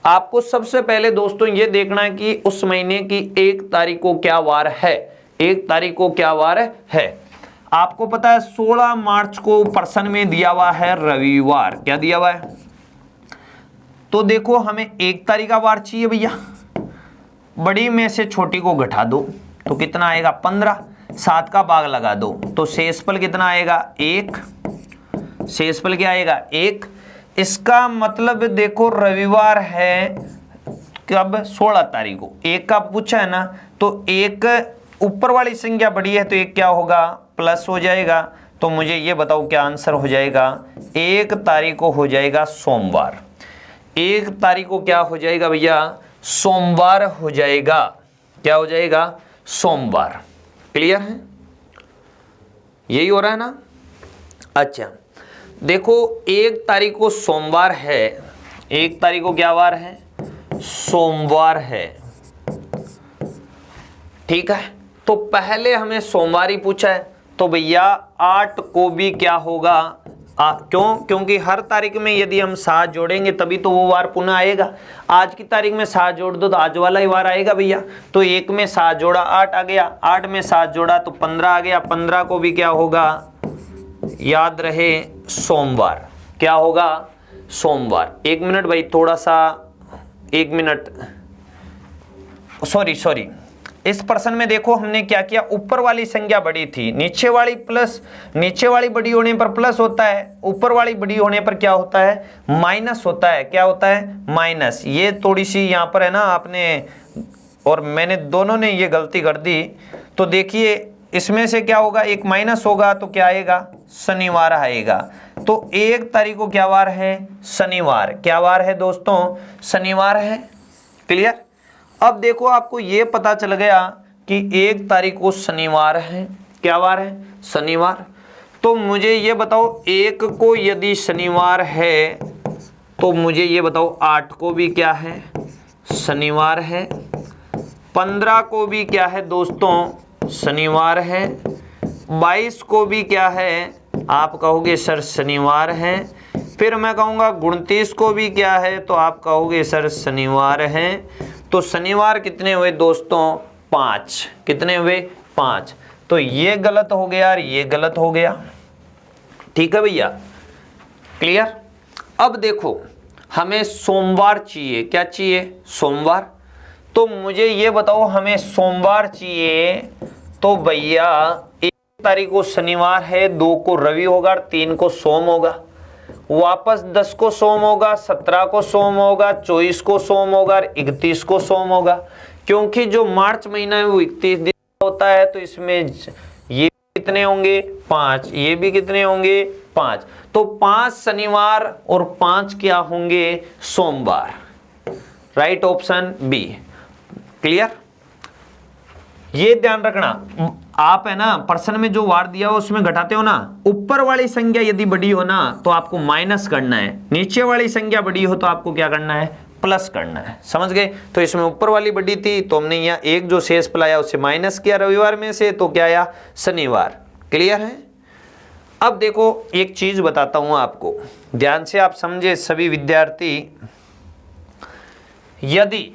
आपको सबसे पहले दोस्तों ये देखना है कि उस महीने की 1 तारीख को क्या वार है, 1 तारीख को क्या वार है। आपको पता है 16 मार्च को प्रश्न में दिया हुआ है रविवार, क्या दिया हुआ है। तो देखो हमें 1 तारीख का वार चाहिए भैया, बड़ी में से छोटी को घटा दो तो कितना आएगा 15, 7 का भाग लगा दो तो शेषफल कितना आएगा 1, शेषफल क्या आएगा 1। इसका मतलब देखो रविवार है कब 16 तारीख को, 1 का पूछा है ना, तो 1 ऊपर वाली संख्या बड़ी है तो 1 क्या होगा प्लस हो जाएगा। तो मुझे ये बताओ क्या आंसर हो जाएगा, 1 तारीख को हो जाएगा सोमवार, 1 तारीख को क्या हो जाएगा भैया सोमवार हो जाएगा, क्या हो जाएगा, सोमवार। क्लियर है, यही हो रहा है ना। अच्छा देखो 1 तारीख को सोमवार है, 1 तारीख को क्या वार है, सोमवार है। ठीक है, तो पहले हमें सोमवार ही पूछा है, तो भैया 8 को भी क्या होगा, क्यों, क्योंकि हर तारीख में यदि हम 7 जोड़ेंगे तभी तो वो वार पुनः आएगा। आज की तारीख में 7 जोड़ दो तो आज वाला ही वार आएगा भैया। तो 1 में 7 जोड़ा 8 आ गया, 8 में 7 जोड़ा तो 15 आ गया, 15 को भी क्या होगा, याद रहे सोमवार। क्या होगा, सोमवार। 1 मिनट भाई, थोड़ा सा 1 मिनट, सॉरी इस प्रश्न में देखो हमने क्या किया, ऊपर वाली संख्या बड़ी थी, नीचे वाली प्लस, नीचे वाली बड़ी होने पर प्लस होता है, ऊपर वाली बड़ी होने पर क्या होता है, माइनस होता है। क्या होता है, माइनस। ये थोड़ी सी यहाँ पर है ना, आपने और मैंने दोनों ने ये गलती कर दी। तो देखिए इसमें से क्या होगा, एक माइनस होगा तो क्या आएगा, शनिवार आएगा। तो 1 तारीख को क्या वार है, शनिवार। क्या वार है दोस्तों, शनिवार है। क्लियर। अब देखो आपको ये पता चल गया कि 1 तारीख को शनिवार है। क्या वार है, शनिवार। तो मुझे ये बताओ 1 को यदि शनिवार है तो मुझे ये बताओ 8 को भी क्या है, शनिवार है। 15 को भी क्या है दोस्तों, शनिवार है। 22 को भी क्या है, आप कहोगे सर शनिवार है। फिर मैं कहूँगा 29 को भी क्या है, तो आप कहोगे सर शनिवार है। तो शनिवार कितने हुए दोस्तों, 5। कितने हुए, 5। तो ये गलत हो गया और ये गलत हो गया। ठीक है भैया, क्लियर। अब देखो हमें सोमवार चाहिए। क्या चाहिए, सोमवार। तो मुझे ये बताओ हमें सोमवार चाहिए, तो भैया 1 तारीख को शनिवार है, 2 को रवि होगा और 3 को सोम होगा। वापस 10 को सोम होगा, 17 को सोम होगा, 24 को सोम होगा और 31 को सोम होगा। क्योंकि जो मार्च महीना है वो 31 दिन होता है, तो इसमें ये कितने होंगे, 5। ये भी कितने होंगे, 5। तो 5 शनिवार और 5 क्या होंगे, सोमवार। Right option B. क्लियर। ये ध्यान रखना, आप है ना प्रश्न में जो वार दिया हो उसमें घटाते हो ना, ऊपर वाली संख्या यदि बड़ी हो ना तो आपको माइनस करना है, नीचे वाली संख्या बड़ी हो तो आपको क्या करना है, प्लस करना है। समझ गए। तो इसमें ऊपर वाली बड़ी थी तो हमने यहाँ 1 जो शेष पलाया उससे माइनस किया रविवार में से, तो क्या आया, शनिवार। क्लियर है। अब देखो एक चीज बताता हूं आपको, ध्यान से आप समझे सभी विद्यार्थी। यदि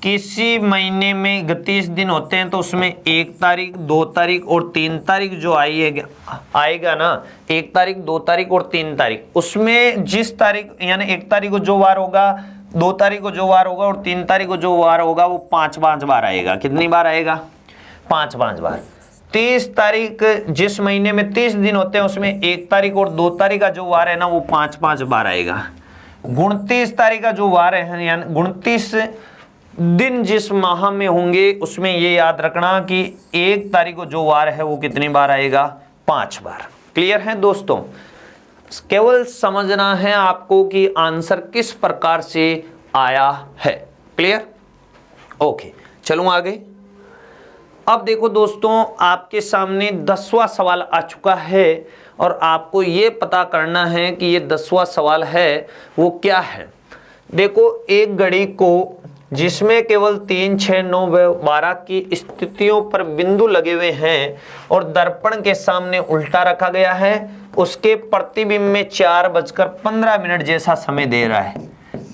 किसी महीने में 31 दिन होते हैं तो उसमें 1 तारीख, 2 तारीख और 3 तारीख जो आएगा ना, 1 तारीख, 2 तारीख और 3 तारीख, उसमें जिस तारीख यानी 1 तारीख को जो वार होगा, 2 तारीख को जो वार होगा और 3 तारीख को जो वार होगा वो 5-5 बार आएगा। कितनी बार आएगा, 5-5 बार। 30 तारीख, जिस महीने में 30 दिन होते हैं उसमें 1 तारीख और 2 तारीख का जो वार है ना वो 5-5 बार आएगा। 29 तारीख का जो वार है यानी 29 दिन जिस माह में होंगे उसमें ये याद रखना कि 1 तारीख को जो वार है वो कितनी बार आएगा, 5 बार। क्लियर है दोस्तों। केवल समझना है आपको कि आंसर किस प्रकार से आया है। क्लियर। ओके, चलूं आगे। अब देखो दोस्तों आपके सामने 10वां सवाल आ चुका है और आपको ये पता करना है कि ये 10वां सवाल है वो क्या है। देखो एक घड़ी को जिसमें केवल 3, 6, 9, 12 की स्थितियों पर बिंदु लगे हुए हैं और दर्पण के सामने उल्टा रखा गया है, उसके प्रतिबिंब में 4:15 जैसा समय दे रहा है,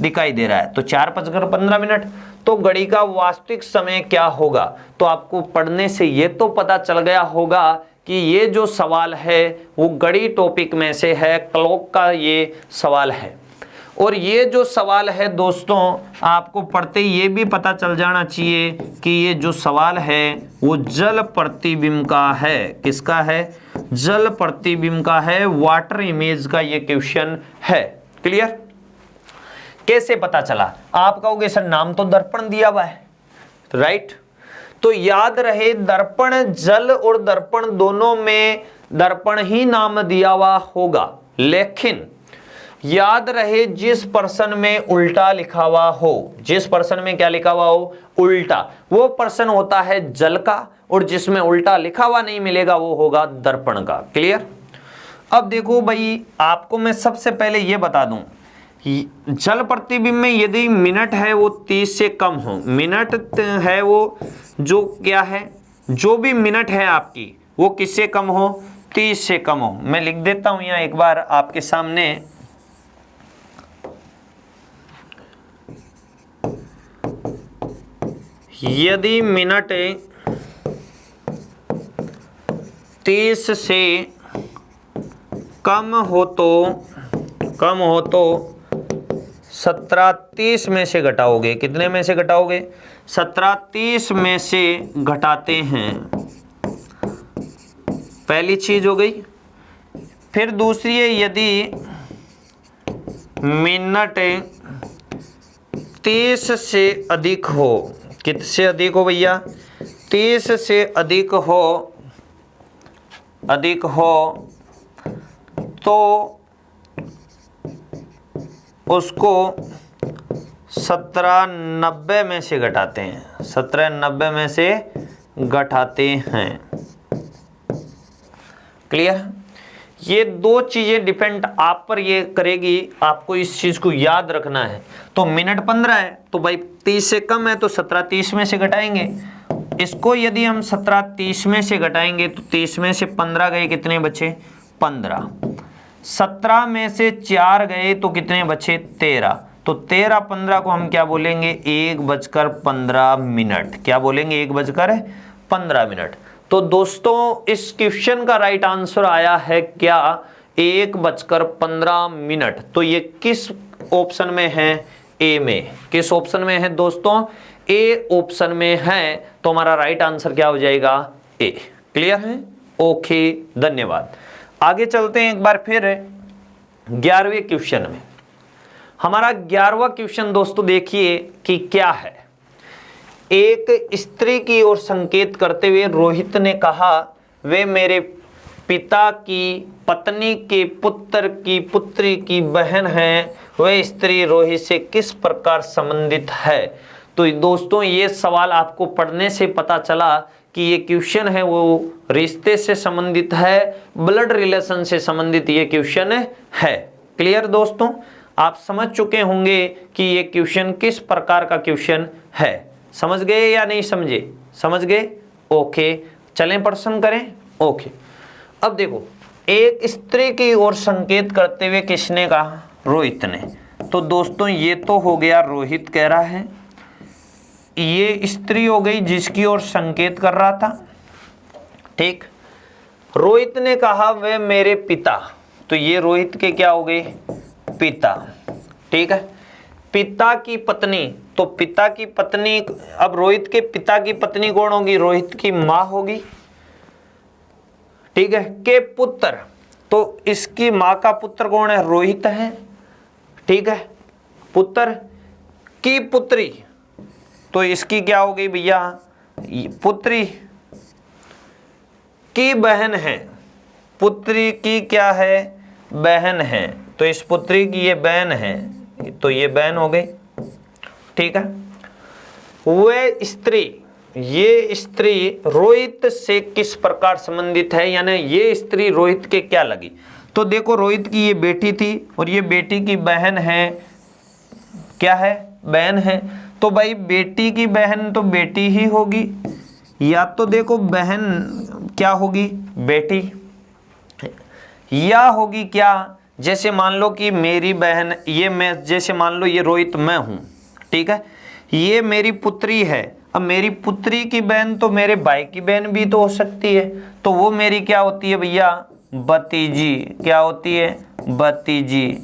दिखाई दे रहा है। तो 4:15, तो घड़ी का वास्तविक समय क्या होगा। तो आपको पढ़ने से ये तो पता चल गया होगा कि ये जो सवाल है वो घड़ी टॉपिक में से है, क्लॉक का ये सवाल है। और ये जो सवाल है दोस्तों आपको पढ़ते ही ये भी पता चल जाना चाहिए कि ये जो सवाल है वो जल प्रतिबिंब का है। किसका है, जल प्रतिबिंब का है, वाटर इमेज का ये क्वेश्चन है। क्लियर। कैसे पता चला, आप कहोगे सर नाम तो दर्पण दिया हुआ है, राइट। तो याद रहे दर्पण, जल और दर्पण दोनों में दर्पण ही नाम दिया हुआ होगा, लेकिन याद रहे जिस पर्सन में उल्टा लिखा हुआ हो, जिस पर्सन में क्या लिखा हुआ हो, उल्टा, वो पर्सन होता है जल का, और जिसमें उल्टा लिखा हुआ नहीं मिलेगा वो होगा दर्पण का। क्लियर। अब देखो भाई, आपको मैं सबसे पहले ये बता दूं, जल प्रतिबिंब में यदि मिनट है वो 30 से कम हो, मिनट है वो जो क्या है, जो भी मिनट है आपकी वो किससे कम हो, 30 से कम हो। मैं लिख देता हूं यहाँ एक बार आपके सामने, यदि मिनट 30 से कम हो तो 17 30 में से घटाओगे, कितने में से घटाओगे, 17 30 में से घटाते हैं, पहली चीज हो गई। फिर दूसरी है, यदि मिनट 30 से अधिक हो, किससे अधिक हो भैया, 30 से अधिक हो तो उसको 1790 में से घटाते हैं, 1790 में से घटाते हैं। क्लियर। ये दो चीजें डिपेंड आप पर ये करेगी, आपको इस चीज को याद रखना है। तो मिनट 15 है तो भाई 30 से कम है तो 17 30 में से घटाएंगे। इसको यदि हम 17 30 में से घटाएंगे तो 30 में से 15 गए, कितने बचे, 15। 17 में से 4 गए तो कितने बचे, 13। तो 13 15 को हम क्या बोलेंगे, 1:15 मिनट। क्या बोलेंगे, 1:15 मिनट। तो दोस्तों इस क्वेश्चन का राइट आंसर आया है क्या, 1:15 मिनट। तो ये किस ऑप्शन में है, ए में। किस ऑप्शन में है दोस्तों, ए ऑप्शन में है। तो हमारा राइट आंसर क्या हो जाएगा, ए। क्लियर है, ओके, धन्यवाद। आगे चलते हैं एक बार फिर 11वें क्वेश्चन में। हमारा 11वां क्वेश्चन दोस्तों देखिए कि क्या है। एक स्त्री की ओर संकेत करते हुए रोहित ने कहा, वे मेरे पिता की पत्नी के पुत्र की पुत्री की बहन है, वह स्त्री रोहित से किस प्रकार संबंधित है। तो दोस्तों ये सवाल आपको पढ़ने से पता चला कि ये क्वेश्चन है वो रिश्ते से संबंधित है, ब्लड रिलेशन से संबंधित ये क्वेश्चन है। क्लियर दोस्तों, आप समझ चुके होंगे कि ये क्वेश्चन किस प्रकार का क्वेश्चन है। समझ गए या नहीं समझे, समझ गए, ओके। चलें प्रश्न करें, ओके। अब देखो, एक स्त्री की ओर संकेत करते हुए किसने कहा, रोहित ने। तो दोस्तों ये तो हो गया, रोहित कह रहा है, ये स्त्री हो गई जिसकी ओर संकेत कर रहा था। ठीक, रोहित ने कहा वे मेरे पिता, तो ये रोहित के क्या हो गए, पिता। ठीक है, पिता की पत्नी, तो पिता की पत्नी, अब रोहित के पिता की पत्नी कौन होगी, रोहित की मां होगी। ठीक है, के पुत्र, तो इसकी मां का पुत्र कौन है, रोहित है। ठीक है, पुत्र की पुत्री, तो इसकी क्या हो गई भैया, पुत्री की बहन है, पुत्री की क्या है, बहन है। तो इस पुत्री की ये बहन है, तो ये बहन हो गई। ठीक है, वह स्त्री, ये स्त्री रोहित से किस प्रकार संबंधित है, यानी ये स्त्री रोहित के क्या लगी। तो देखो, रोहित की ये बेटी थी और ये बेटी की बहन है, क्या है, बहन है। तो भाई बेटी की बहन तो बेटी ही होगी, या तो देखो बहन क्या होगी, बेटी, या होगी क्या, जैसे मान लो कि मेरी बहन, ये मैं, जैसे मान लो ये रोहित मैं हूं। ठीक है, ये मेरी पुत्री है। अब मेरी पुत्री की बहन तो मेरे भाई की बहन भी तो हो सकती है, तो वो मेरी क्या होती है भैया, भतीजी। क्या होती है, भतीजी।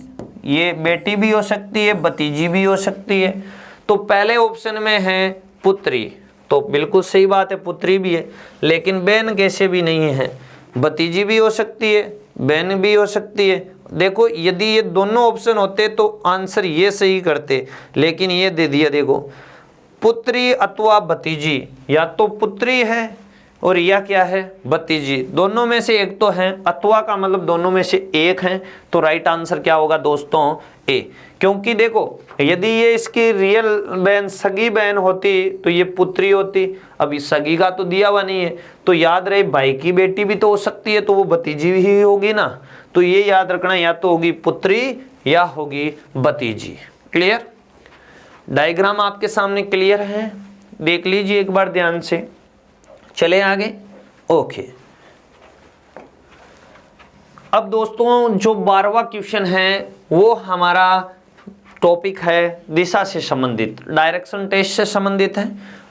ये बेटी भी हो सकती है, भतीजी भी हो सकती है। तो पहले ऑप्शन में है पुत्री, तो बिल्कुल सही बात है, पुत्री भी है। लेकिन बहन कैसे भी नहीं है, भतीजी भी हो सकती है, बहन भी हो सकती है। देखो, यदि ये दोनों ऑप्शन होते तो आंसर ये सही करते, लेकिन ये दे दिया, देखो पुत्री अथवा भतीजी, या तो पुत्री है और यह क्या है, भतीजी। दोनों में से एक तो है, अथवा का मतलब दोनों में से एक है, तो राइट आंसर क्या होगा दोस्तों, ए। क्योंकि देखो यदि ये इसकी रियल बहन, सगी बहन होती तो ये पुत्री होती, अभी सगी का तो दिया हुआ नहीं है, तो याद रहे भाई की बेटी भी तो हो सकती है, तो वो भतीजी ही होगी ना। तो ये याद रखना, या तो होगी पुत्री या होगी भतीजी। क्लियर, डायग्राम आपके सामने क्लियर है, देख लीजिए एक बार ध्यान से। चले आगे, ओके। अब दोस्तों जो 12वां क्वेश्चन है वो हमारा टॉपिक है दिशा से संबंधित, डायरेक्शन टेस्ट से संबंधित है।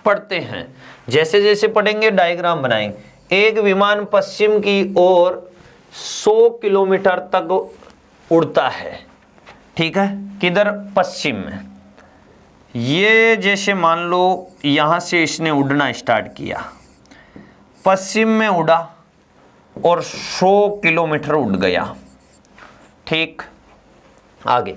पढ़ते हैं, जैसे जैसे पढ़ेंगे डायग्राम बनाएंगे। एक विमान पश्चिम की ओर 100 किलोमीटर तक उड़ता है, ठीक है, किधर, पश्चिम में। ये जैसे मान लो यहां से इसने उड़ना स्टार्ट किया, पश्चिम में उड़ा और 100 किलोमीटर उड़ गया, ठीक। आगे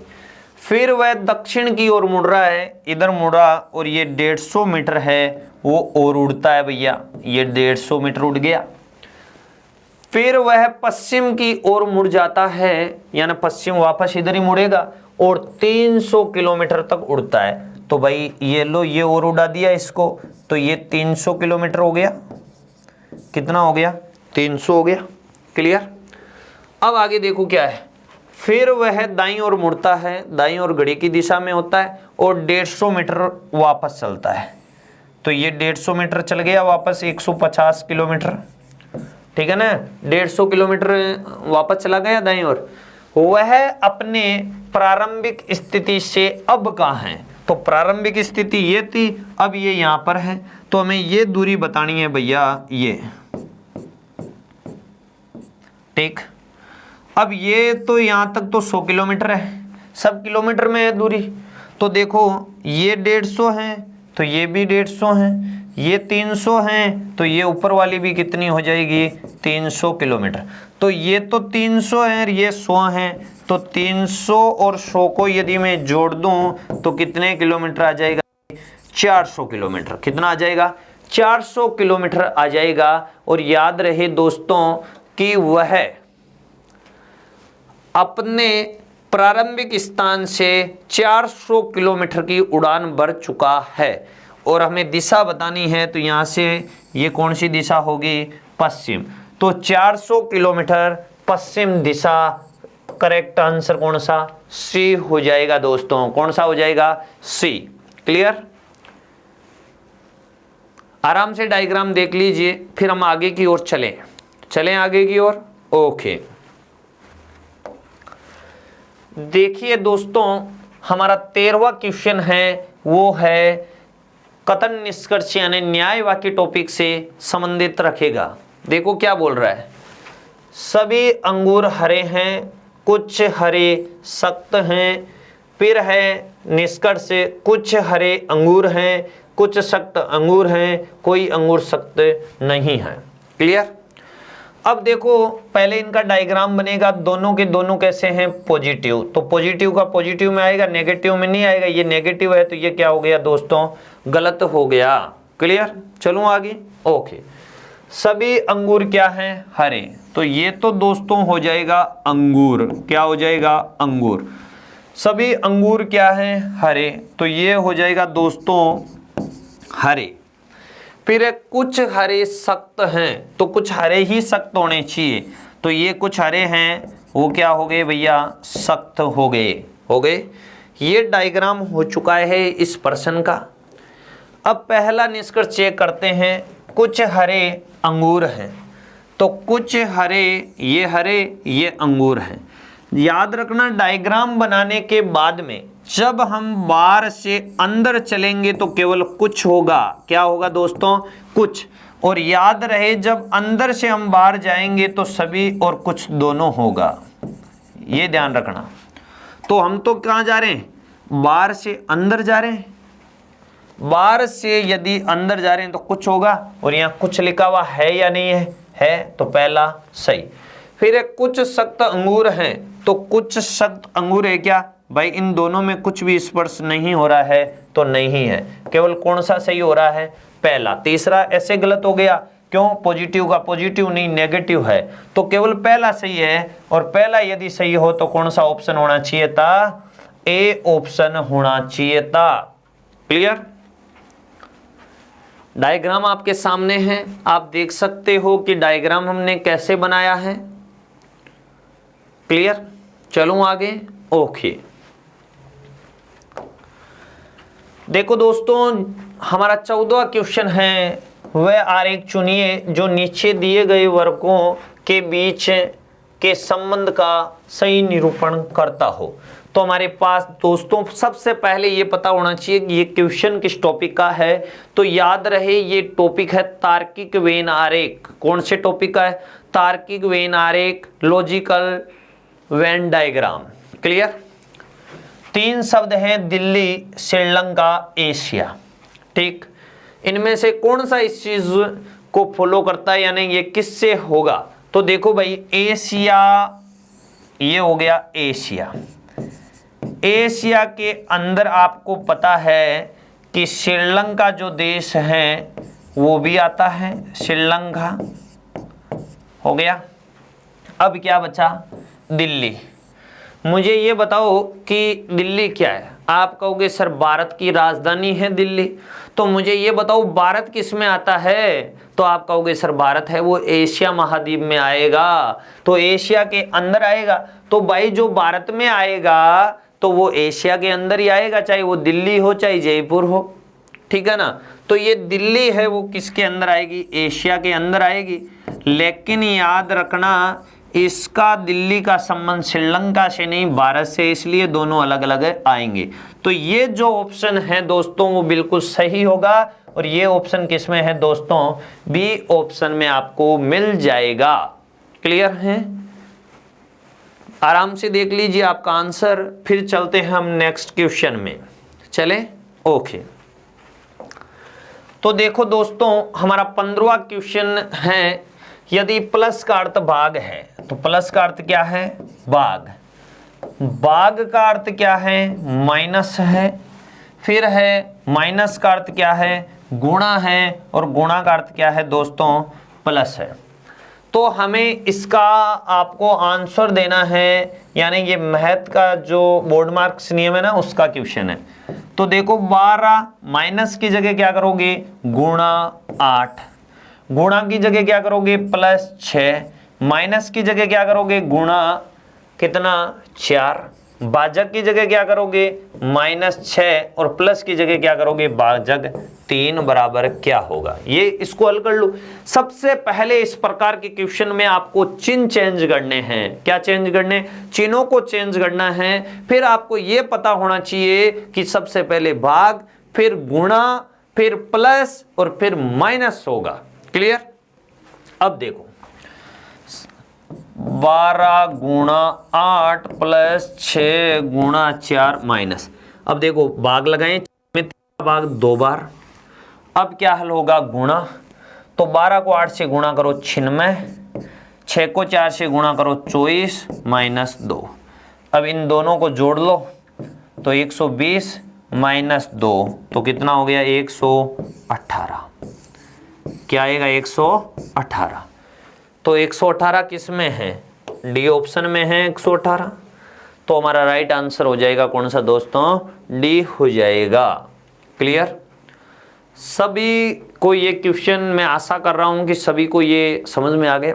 फिर वह दक्षिण की ओर मुड़ रहा है, इधर मुड़ा और ये 150 मीटर है वो और उड़ता है भैया, ये 150 मीटर उड़ गया। फिर वह पश्चिम की ओर मुड़ जाता है, यानी पश्चिम वापस इधर ही मुड़ेगा और 300 किलोमीटर तक उड़ता है। तो भाई ये लो, ये और उड़ा दिया इसको, तो ये 300 किलोमीटर हो गया, कितना हो गया, 300 हो गया। क्लियर। अब आगे देखो क्या है, फिर वह दाईं ओर मुड़ता है, दाईं ओर घड़ी की दिशा में होता है और 150 मीटर वापस चलता है। तो ये 150 मीटर चल गया वापस, 150 किलोमीटर, ठीक है ना, 150 किलोमीटर वापस चला गया दाईं ओर। वह अपने प्रारंभिक स्थिति से अब कहाँ है, तो प्रारंभिक स्थिति ये थी, अब ये यहाँ पर है, तो हमें ये दूरी बतानी है भैया, ये, ठीक। अब ये तो यहाँ तक तो 100 किलोमीटर है, सब किलोमीटर में है दूरी। तो देखो ये 150 है तो ये भी 150 है, ये 300 है तो ये ऊपर वाली भी कितनी हो जाएगी, 300 किलोमीटर। तो ये तो 300 है और ये 100 है, तो 300 और 100 को यदि मैं जोड़ दूं तो कितने किलोमीटर आ जाएगा, 400 किलोमीटर। कितना आ जाएगा, 400 किलोमीटर आ जाएगा। और याद रहे दोस्तों कि वह अपने प्रारंभिक स्थान से 400 किलोमीटर की उड़ान भर चुका है और हमें दिशा बतानी है, तो यहाँ से ये कौन सी दिशा होगी, पश्चिम। तो 400 किलोमीटर पश्चिम दिशा, करेक्ट आंसर कौन सा, सी हो जाएगा दोस्तों। कौन सा हो जाएगा, सी। क्लियर। आराम से डायग्राम देख लीजिए, फिर हम आगे की ओर चलें आगे की ओर। ओके, देखिए दोस्तों हमारा 13वां क्वेश्चन है, वो है कथन निष्कर्ष यानी न्याय वाक्य टॉपिक से संबंधित रखेगा। देखो क्या बोल रहा है, सभी अंगूर हरे हैं, कुछ हरे सख्त हैं। फिर है निष्कर्ष, कुछ हरे अंगूर हैं, कुछ सख्त अंगूर हैं, कोई अंगूर सख्त नहीं है। क्लियर। अब देखो पहले इनका डायग्राम बनेगा, दोनों के दोनों कैसे हैं, पॉजिटिव। तो पॉजिटिव का पॉजिटिव में आएगा, नेगेटिव में नहीं आएगा। ये नेगेटिव है तो ये क्या हो गया दोस्तों, गलत हो गया। क्लियर। चलो आगे। ओके, सभी अंगूर क्या हैं, हरे। तो ये तो दोस्तों हो जाएगा अंगूर, क्या हो जाएगा, अंगूर। सभी अंगूर क्या हैं, हरे, तो ये हो जाएगा दोस्तों हरे। फिर कुछ हरे सख्त हैं, तो कुछ हरे ही सख्त होने चाहिए, तो ये कुछ हरे हैं वो क्या हो गए भैया, सख्त हो गए। ये डायग्राम हो चुका है इस प्रश्न का। अब पहला निष्कर्ष चेक करते हैं, कुछ हरे अंगूर हैं, तो कुछ हरे ये अंगूर हैं। याद रखना डायग्राम बनाने के बाद में जब हम बाहर से अंदर चलेंगे तो केवल कुछ होगा, क्या होगा दोस्तों, कुछ। और याद रहे जब अंदर से हम बाहर जाएंगे तो सभी और कुछ दोनों होगा, ये ध्यान रखना। तो हम तो कहाँ जा रहे हैं, बाहर से अंदर जा रहे हैं। बाहर से यदि अंदर जा रहे हैं तो कुछ होगा, और यहाँ कुछ लिखा हुआ है या नहीं है तो पहला सही। फिर कुछ सख्त अंगूर हैं, तो कुछ सख्त अंगूर है क्या भाई, इन दोनों में कुछ भी स्पर्श नहीं हो रहा है तो नहीं है, केवल कौन सा सही हो रहा है, पहला। तीसरा ऐसे गलत हो गया क्यों? पॉजिटिव का पॉजिटिव नहीं नेगेटिव है, तो केवल पहला सही है, और पहला यदि सही हो तो कौन सा ऑप्शन होना चाहिए था? ए ऑप्शन होना चाहिए था। क्लियर? डायग्राम आपके सामने है, आप देख सकते हो कि डायग्राम हमने कैसे बनाया है। क्लियर? चलूं आगे। ओके, देखो दोस्तों, हमारा 14वां क्वेश्चन है, वह आरेख चुनिए जो नीचे दिए गए वर्गों के बीच के संबंध का सही निरूपण करता हो। तो हमारे पास दोस्तों सबसे पहले ये पता होना चाहिए कि ये क्वेश्चन किस टॉपिक का है। तो याद रहे ये टॉपिक है तार्किक वेन आरेख। कौन से टॉपिक का है? तार्किक वेन आरेख, लॉजिकल वेन डायग्राम। क्लियर? 3 शब्द हैं, दिल्ली, श्रीलंका, एशिया। ठीक, इनमें से कौन सा इस चीज को फॉलो करता है, यानी ये किससे होगा? तो देखो भाई, एशिया, ये हो गया एशिया। एशिया के अंदर आपको पता है कि श्रीलंका जो देश है वो भी आता है, श्रीलंका हो गया। अब क्या बचा? दिल्ली। मुझे ये बताओ कि दिल्ली क्या है? आप कहोगे सर भारत की राजधानी है दिल्ली। तो मुझे ये बताओ भारत किस में आता है? तो आप कहोगे सर भारत है वो एशिया महाद्वीप में आएगा, तो एशिया के अंदर आएगा। तो भाई जो भारत में आएगा तो वो एशिया के अंदर ही आएगा, चाहे वो दिल्ली हो चाहे जयपुर हो। ठीक है ना? तो ये दिल्ली है वो किसके अंदर आएगी? एशिया के अंदर आएगी। लेकिन याद रखना, इसका दिल्ली का संबंध श्रीलंका से नहीं भारत से, इसलिए दोनों अलग अलग आएंगे। तो ये जो ऑप्शन है दोस्तों वो बिल्कुल सही होगा, और ये ऑप्शन किसमें है दोस्तों? बी ऑप्शन में आपको मिल जाएगा। क्लियर है? आराम से देख लीजिए आपका आंसर। फिर चलते हैं हम नेक्स्ट क्वेश्चन में। चले? ओके, तो देखो दोस्तों, हमारा 15वां क्वेश्चन है, यदि प्लस का अर्थ भाग है तो प्लस का अर्थ क्या है? भाग। भाग का अर्थ क्या है? माइनस है। फिर है माइनस का अर्थ क्या है? गुणा है। और गुणा का अर्थ क्या है दोस्तों? प्लस है। तो हमें इसका आपको आंसर देना है, यानी ये मैथ का जो बोर्ड मार्क्स नियम है ना उसका क्वेश्चन है। तो देखो 12 माइनस की जगह क्या करोगे? गुणा 8। गुणा की जगह क्या करोगे? प्लस 6। माइनस की जगह क्या करोगे? गुणा कितना? 4। भाजक की जगह क्या करोगे? -6। और प्लस की जगह क्या करोगे? भाजक 3 बराबर क्या होगा? ये इसको हल कर लो। सबसे पहले इस प्रकार के क्वेश्चन में आपको चिन्ह चेंज करने हैं। क्या चेंज करने? चिन्हों को चेंज करना है। फिर आपको ये पता होना चाहिए कि सबसे पहले भाग, फिर गुणा, फिर प्लस और फिर माइनस होगा। क्लियर? अब देखो 12 गुणा 8 प्लस 6 गुणा 4 माइनस। अब देखो भाग लगाएं, में भाग 2 बार। अब क्या हल होगा? गुणा। तो 12 को 8 से गुणा करो 96, 6 को 4 से गुणा करो 24 माइनस 2। अब इन दोनों को जोड़ लो तो 120 माइनस 2 तो कितना हो गया? 118। क्या आएगा? 118। तो 118 किस में है? डी ऑप्शन में है 118। तो हमारा राइट आंसर हो जाएगा कौन सा दोस्तों? डी हो जाएगा। क्लियर? सभी को ये क्वेश्चन मैं आशा कर रहा हूं कि सभी को ये समझ में आ गया।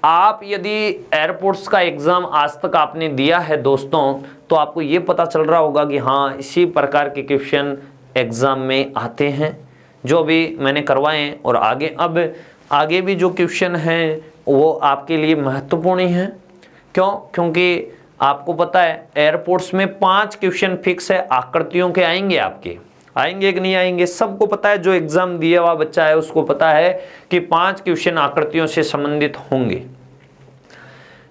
आप यदि एयरपोर्ट्स का एग्जाम आज तक आपने दिया है दोस्तों, तो आपको ये पता चल रहा होगा कि हाँ इसी प्रकार के क्वेश्चन एग्जाम में आते हैं जो भी मैंने करवाए। और आगे भी जो क्वेश्चन हैं वो आपके लिए महत्वपूर्ण ही हैं। क्यों? क्योंकि आपको पता है एयरपोर्ट्स में 5 क्वेश्चन फिक्स है, आकृतियों के आएंगे। आपके आएंगे कि नहीं आएंगे? सबको पता है, जो एग्जाम दिया हुआ बच्चा है उसको पता है कि 5 क्वेश्चन आकृतियों से संबंधित होंगे।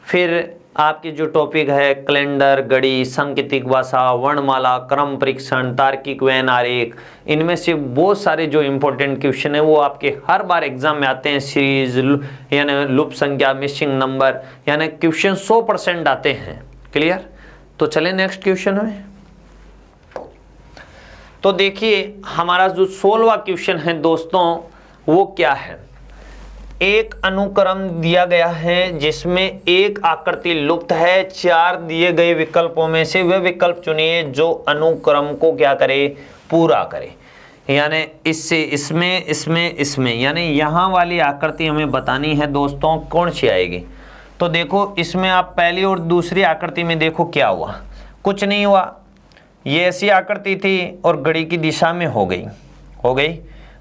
फिर आपके जो टॉपिक है कैलेंडर, घड़ी, सांकेतिक भाषा, वर्णमाला, क्रम परीक्षण, तार्किक वेन आरेख, इनमें से बहुत सारे जो इंपॉर्टेंट क्वेश्चन है वो आपके हर बार एग्जाम में आते हैं। सीरीज यानी लुप्त संख्या, मिसिंग नंबर, यानी क्वेश्चन 100% आते हैं। क्लियर? तो चले नेक्स्ट क्वेश्चन में। तो देखिए हमारा जो 16वां क्वेश्चन है दोस्तों वो क्या है? एक अनुक्रम दिया गया है जिसमें एक आकृति लुप्त है, 4 दिए गए विकल्पों में से वह विकल्प चुनिए जो अनुक्रम को क्या करे, पूरा करे। यानी इससे इसमें इसमें इसमें, यानी यहाँ वाली आकृति हमें बतानी है दोस्तों कौन सी आएगी। तो देखो इसमें आप पहली और दूसरी आकृति में देखो क्या हुआ, कुछ नहीं हुआ। ये ऐसी आकृति थी और घड़ी की दिशा में हो गई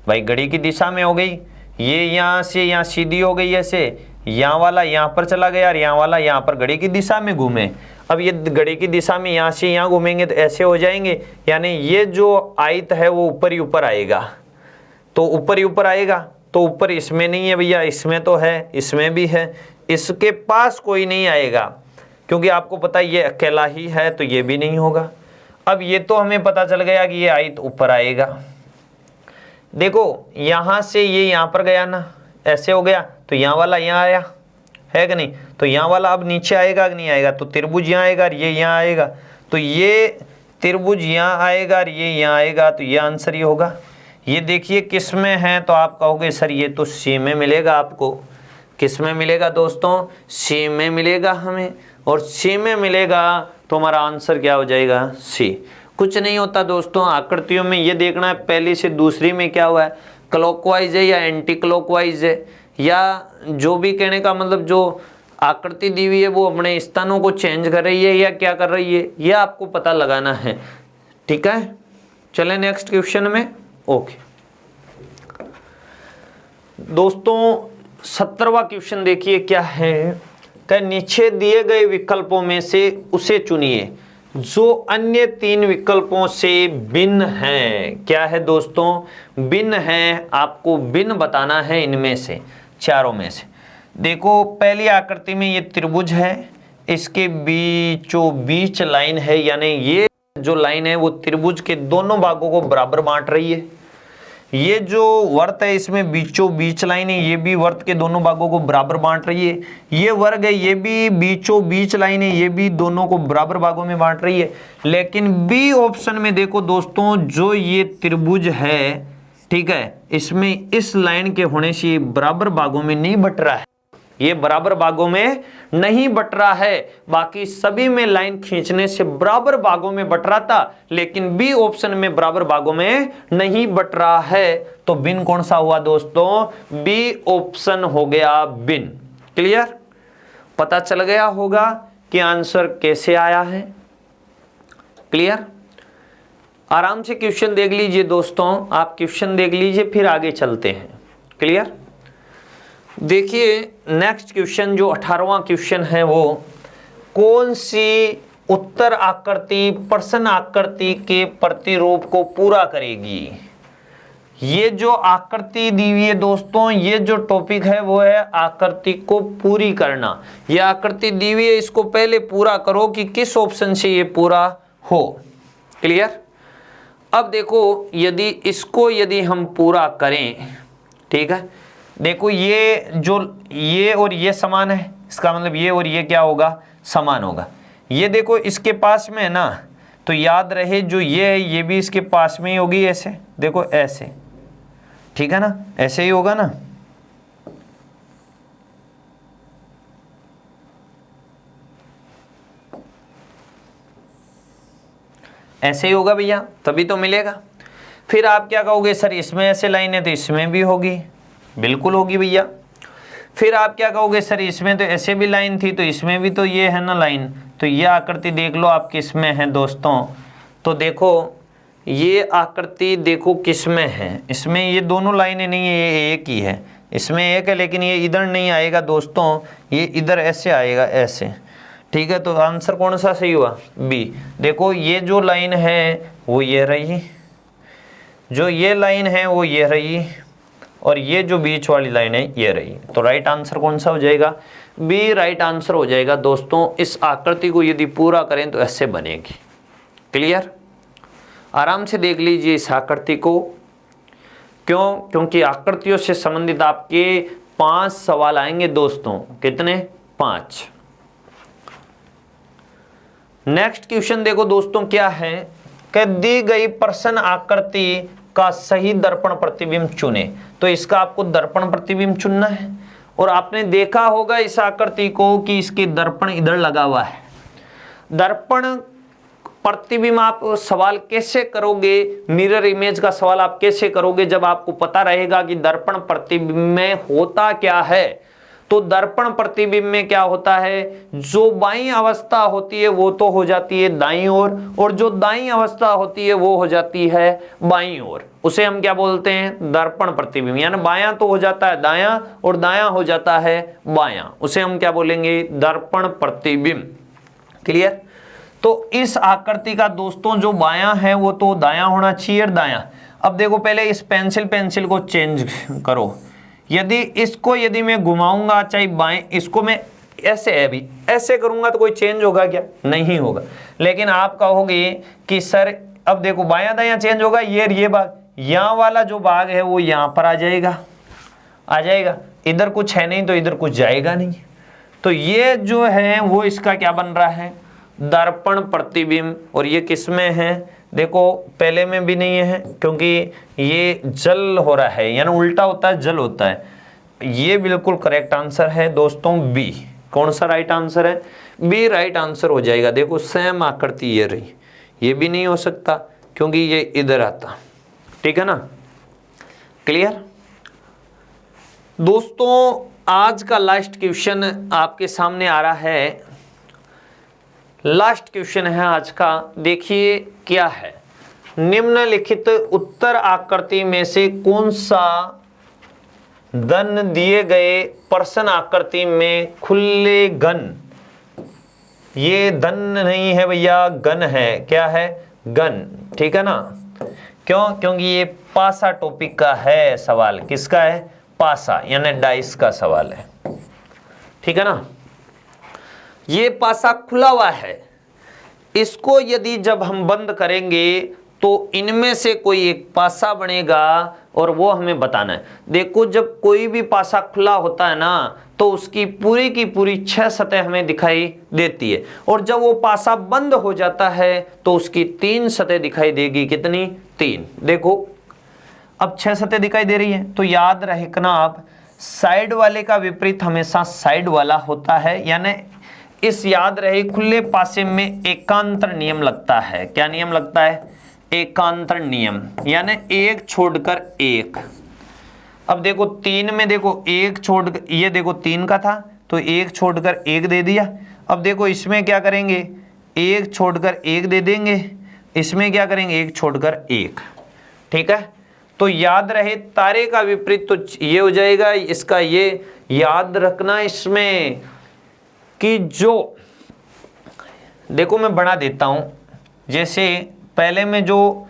भाई, घड़ी की दिशा में हो गई। ये यहाँ से यहाँ सीधी हो गई ऐसे, यहाँ वाला यहाँ पर चला गया और यहाँ वाला यहाँ पर घड़ी की दिशा में घूमे। अब ये घड़ी की दिशा में यहाँ से यहाँ घूमेंगे तो ऐसे हो जाएंगे, यानी ये जो आयत है वो ऊपर ही ऊपर आएगा। तो ऊपर ही ऊपर आएगा, तो ऊपर इसमें नहीं है भैया, इसमें तो है, इसमें भी है, इसके पास कोई नहीं आएगा क्योंकि आपको पता है ये अकेला ही है, तो ये भी नहीं होगा। अब ये तो हमें पता चल गया कि ये आयत ऊपर आएगा। देखो यहाँ से ये यहाँ पर गया ना, ऐसे हो गया, तो यहाँ वाला यहाँ आया है कि नहीं, तो यहाँ वाला अब नीचे आएगा कि नहीं आएगा, तो त्रिभुज यहाँ आएगा और ये यहाँ आएगा, तो ये त्रिभुज यहाँ आएगा और ये यहाँ आएगा, तो ये आंसर ही होगा। ये देखिए किस में है, तो आप कहोगे सर ये तो सी में मिलेगा आपको। किस में मिलेगा दोस्तों, सी में मिलेगा हमें, और सी में मिलेगा तो हमारा आंसर क्या हो जाएगा, सी। कुछ नहीं होता दोस्तों, आकृतियों में ये देखना है पहली से दूसरी में क्या हुआ है, क्लॉकवाइज है या एंटी क्लॉकवाइज है, या जो भी कहने का मतलब जो आकृति दी हुई है वो अपने स्थानों को चेंज कर रही है या क्या कर रही है, ये आपको पता लगाना है। ठीक है, चले नेक्स्ट क्वेश्चन में। ओके दोस्तों 17वां क्वेश्चन देखिए क्या है, कि नीचे दिए गए विकल्पों में से उसे चुनिए जो अन्य 3 विकल्पों से भिन्न है। क्या है दोस्तों, भिन्न है, आपको भिन्न बताना है इनमें से, चारों में से। देखो पहली आकृति में ये त्रिभुज है, इसके बीचों बीच लाइन है, यानी ये जो लाइन है वो त्रिभुज के दोनों भागों को बराबर बांट रही है। ये जो वर्त है इसमें बीचों बीच लाइन है, ये भी वर्त के दोनों भागों को बराबर बांट रही है। ये वर्ग है, ये भी बीचों बीच लाइन है, ये भी दोनों को बराबर भागों में बांट रही है। लेकिन बी ऑप्शन में देखो दोस्तों, जो ये त्रिभुज है, ठीक है, इसमें इस लाइन के होने से ये बराबर भागों में नहीं बट रहा है, ये बराबर भागों में नहीं बट रहा है। बाकी सभी में लाइन खींचने से बराबर भागों में बट रहा था, लेकिन बी ऑप्शन में बराबर भागों में नहीं बट रहा है। तो बिन कौन सा हुआ दोस्तों, बी ऑप्शन हो गया बिन। क्लियर, पता चल गया होगा कि आंसर कैसे आया है। क्लियर, आराम से क्वेश्चन देख लीजिए दोस्तों, आप क्वेश्चन देख लीजिए फिर आगे चलते हैं। क्लियर, देखिए नेक्स्ट क्वेश्चन जो 18वां क्वेश्चन है वो कौन सी उत्तर आकृति प्रश्न आकृति के प्रतिरूप को पूरा करेगी। ये जो आकृति दी हुई है दोस्तों, ये जो टॉपिक है वो है आकृति को पूरी करना। ये आकृति दी हुई है, इसको पहले पूरा करो कि किस ऑप्शन से ये पूरा हो। क्लियर, अब देखो यदि हम पूरा करें, ठीक है, देखो ये जो ये और ये समान है, इसका मतलब ये और ये क्या होगा, समान होगा। ये देखो इसके पास में है ना, तो याद रहे जो ये है ये भी इसके पास में ही होगी, ऐसे देखो ऐसे, ठीक है ना, ऐसे ही होगा ना। ऐसे ही होगा भैया, तभी तो मिलेगा। फिर आप क्या कहोगे, सर इसमें ऐसे लाइन है तो इसमें भी होगी, बिल्कुल होगी भैया। फिर आप क्या कहोगे, सर इसमें तो ऐसे भी लाइन थी तो इसमें भी तो ये है ना लाइन, तो ये आकृति देख लो आप किस में है दोस्तों। तो देखो ये आकृति देखो किस में है, इसमें ये दोनों लाइनें नहीं है, ये एक ही है, इसमें एक है, लेकिन ये इधर नहीं आएगा दोस्तों, ये इधर ऐसे आएगा, ऐसे। ठीक है, तो आंसर कौन सा सही हुआ, बी। देखो ये जो लाइन है वो ये रही, जो ये लाइन है वो ये रही, और ये जो बीच वाली लाइन है ये रही। तो राइट आंसर कौन सा हो जाएगा, बी राइट आंसर हो जाएगा दोस्तों। इस आकृति को यदि पूरा करें तो ऐसे बनेगी। क्लियर, आराम से देख लीजिए इस आकृति को। क्यों, क्योंकि आकृतियों से संबंधित आपके 5 सवाल आएंगे दोस्तों। कितने, 5। नेक्स्ट क्वेश्चन देखो दोस्तों क्या है, कि दी गई प्रश्न आकृति का सही दर्पण प्रतिबिंब चुने। तो इसका आपको दर्पण प्रतिबिंब चुनना है। और आपने देखा होगा इस आकृति को कि इसके दर्पण इधर लगा हुआ है। दर्पण प्रतिबिंब आप सवाल कैसे करोगे, मिरर इमेज का सवाल आप कैसे करोगे, जब आपको पता रहेगा कि दर्पण प्रतिबिंब में होता क्या है। तो दर्पण प्रतिबिंब में क्या होता है, जो बाईं अवस्था होती है वो तो हो जाती है दाईं ओर, और जो दाईं अवस्था होती है वो हो जाती है बाईं ओर। उसे हम क्या बोलते हैं, दर्पण प्रतिबिंब। यानी बायां तो हो जाता है दायां और दायां हो जाता है बायां, उसे हम क्या बोलेंगे, दर्पण प्रतिबिंब। क्लियर। तो इस आकृति का दोस्तों जो बायां है वो तो दायां होना चाहिए, दायां। अब देखो पहले इस पेंसिल को चेंज करो। यदि मैं घुमाऊंगा चाहे बाएं, इसको मैं ऐसे है भी ऐसे करूंगा तो कोई चेंज होगा क्या, नहीं होगा। लेकिन आप कहोगे कि सर अब देखो बायां दायां चेंज होगा, ये भाग, यहाँ वाला जो भाग है वो यहाँ पर आ जाएगा, इधर कुछ है नहीं तो इधर कुछ जाएगा नहीं। तो ये जो है वो इसका क्या बन रहा है, दर्पण प्रतिबिंब। और ये किस में है, देखो पहले में भी नहीं है क्योंकि ये जल हो रहा है, यानी उल्टा होता है जल होता है। ये बिल्कुल करेक्ट आंसर है दोस्तों बी। कौन सा राइट आंसर है, बी राइट आंसर हो जाएगा। देखो सेम आकृति ये रही, ये भी नहीं हो सकता क्योंकि ये इधर आता, ठीक है ना। क्लियर दोस्तों, आज का लास्ट क्वेश्चन आपके सामने आ रहा है। लास्ट क्वेश्चन है आज का, देखिए क्या है। निम्नलिखित उत्तर आकृति में से कौन सा घन दिए गए प्रश्न आकृति में खुले घन, ये धन नहीं है भैया, घन है, क्या है, घन, ठीक है ना। क्यों, क्योंकि ये पासा टॉपिक का है सवाल, किसका है, पासा यानी डाइस का सवाल है, ठीक है ना। ये पासा खुला हुआ है, इसको यदि जब हम बंद करेंगे तो इनमें से कोई एक पासा बनेगा और वो हमें बताना है। देखो जब कोई भी पासा खुला होता है ना तो उसकी पूरी की पूरी 6 सतह हमें दिखाई देती है, और जब वो पासा बंद हो जाता है तो उसकी 3 सतह दिखाई देगी। कितनी, 3। देखो अब 6 सतह दिखाई दे रही है, तो याद रखना आप साइड वाले का विपरीत हमेशा साइड वाला होता है। यानी इस याद रहे खुले पासे में एकांतर नियम लगता है। क्या नियम लगता है, एकांतर नियम, यानी एक छोड़कर एक। अब देखो 3 में देखो एक छोड़कर, ये देखो 3 का था तो एक छोड़कर एक दे दिया। अब देखो इसमें क्या करेंगे, एक छोड़कर एक दे देंगे, इसमें क्या करेंगे, एक छोड़कर एक, ठीक है। तो याद रहे तारे का विपरीत तो ये हो जाएगा, इसका ये याद रखना इसमें कि जो देखो मैं बना देता हूं, जैसे पहले में जो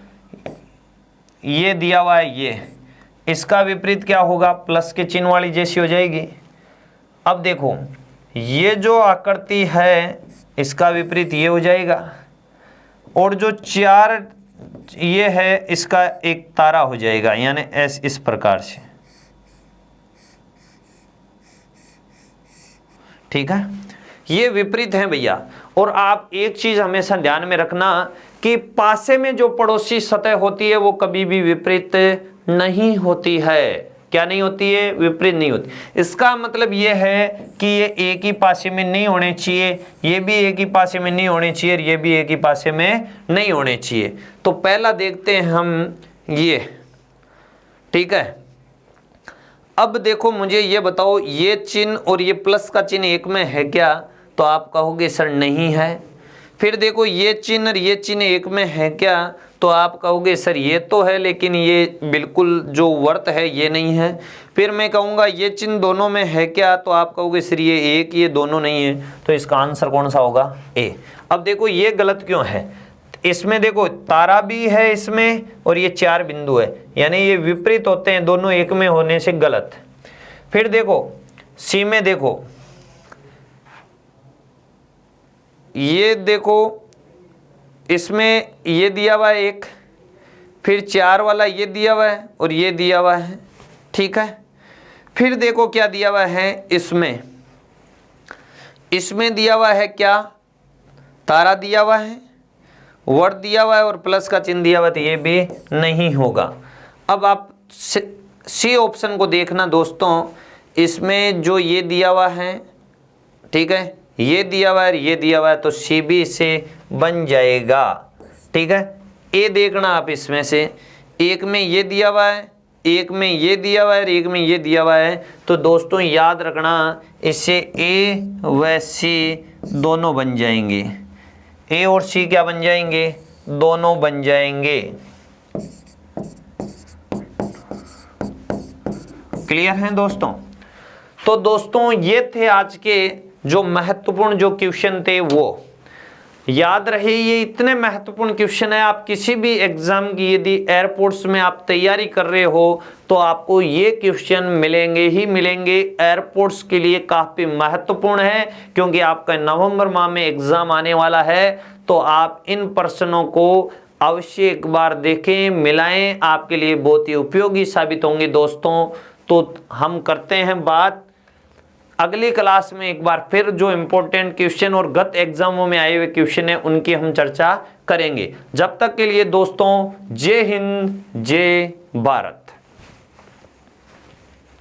ये दिया हुआ है ये, इसका विपरीत क्या होगा, प्लस के चिन्ह वाली जैसी हो जाएगी। अब देखो ये जो आकृति है इसका विपरीत ये हो जाएगा, और जो 4 ये है इसका एक तारा हो जाएगा, यानी ऐसे इस प्रकार से, ठीक है। ये विपरीत है भैया। और आप एक चीज हमेशा ध्यान में रखना कि पासे में जो पड़ोसी सतह होती है वो कभी भी विपरीत नहीं होती है। क्या नहीं होती है, विपरीत नहीं होती। इसका मतलब ये है कि ये एक ही पासे में नहीं होने चाहिए, ये भी एक ही पासे में नहीं होने चाहिए, ये भी एक ही पासे में नहीं होने चाहिए। तो पहला देखते हैं हम ये, ठीक है। अब देखो मुझे ये बताओ, ये चिन्ह और ये प्लस का चिन्ह एक में है क्या, तो आप कहोगे सर नहीं है। फिर देखो ये चिन्ह और ये चिन्ह एक में है क्या, तो आप कहोगे सर ये तो है लेकिन ये बिल्कुल जो वर्त है ये नहीं है। फिर मैं कहूँगा ये चिन्ह दोनों में है क्या, तो आप कहोगे सर ये एक, ये दोनों नहीं है। तो इसका आंसर कौन सा होगा, ए। अब देखो ये गलत क्यों है, इसमें देखो तारा भी है इसमें और ये 4 बिंदु है, यानी ये विपरीत होते हैं, दोनों एक में होने से गलत। फिर देखो सी में देखो, ये देखो इसमें ये दिया हुआ है एक, फिर 4 वाला ये दिया हुआ है और ये दिया हुआ है, ठीक है। फिर देखो क्या दिया हुआ है, इसमें दिया हुआ है क्या, तारा दिया हुआ है, वर्ड दिया हुआ है और प्लस का चिन्ह दिया हुआ है, तो ये भी नहीं होगा। अब आप सी ऑप्शन को देखना दोस्तों, इसमें जो ये दिया हुआ है, ठीक है, ये दिया हुआ है, ये दिया हुआ है, तो सी भी इससे बन जाएगा। ठीक है, ए देखना आप, इसमें से एक में ये दिया हुआ है, एक में ये दिया हुआ है, एक में ये दिया हुआ है, तो दोस्तों याद रखना इससे ए व सी दोनों बन जाएंगे। ए और सी क्या बन जाएंगे? दोनों बन जाएंगे। क्लियर हैं दोस्तों? तो दोस्तों ये थे आज के जो महत्वपूर्ण जो क्वेश्चन थे, वो याद रहे। ये इतने महत्वपूर्ण क्वेश्चन है, आप किसी भी एग्जाम की यदि एयरपोर्ट्स में आप तैयारी कर रहे हो तो आपको ये क्वेश्चन मिलेंगे ही मिलेंगे। एयरपोर्ट्स के लिए काफी महत्वपूर्ण है, क्योंकि आपका नवंबर माह में एग्जाम आने वाला है। तो आप इन प्रश्नों को अवश्य एक बार देखें, मिलाएं, आपके लिए बहुत ही उपयोगी साबित होंगे दोस्तों। तो हम करते हैं बात अगली क्लास में, एक बार फिर जो इंपॉर्टेंट क्वेश्चन और गत एग्जामों में आए हुए क्वेश्चन है उनकी हम चर्चा करेंगे। जब तक के लिए दोस्तों, जय हिंद, जय भारत।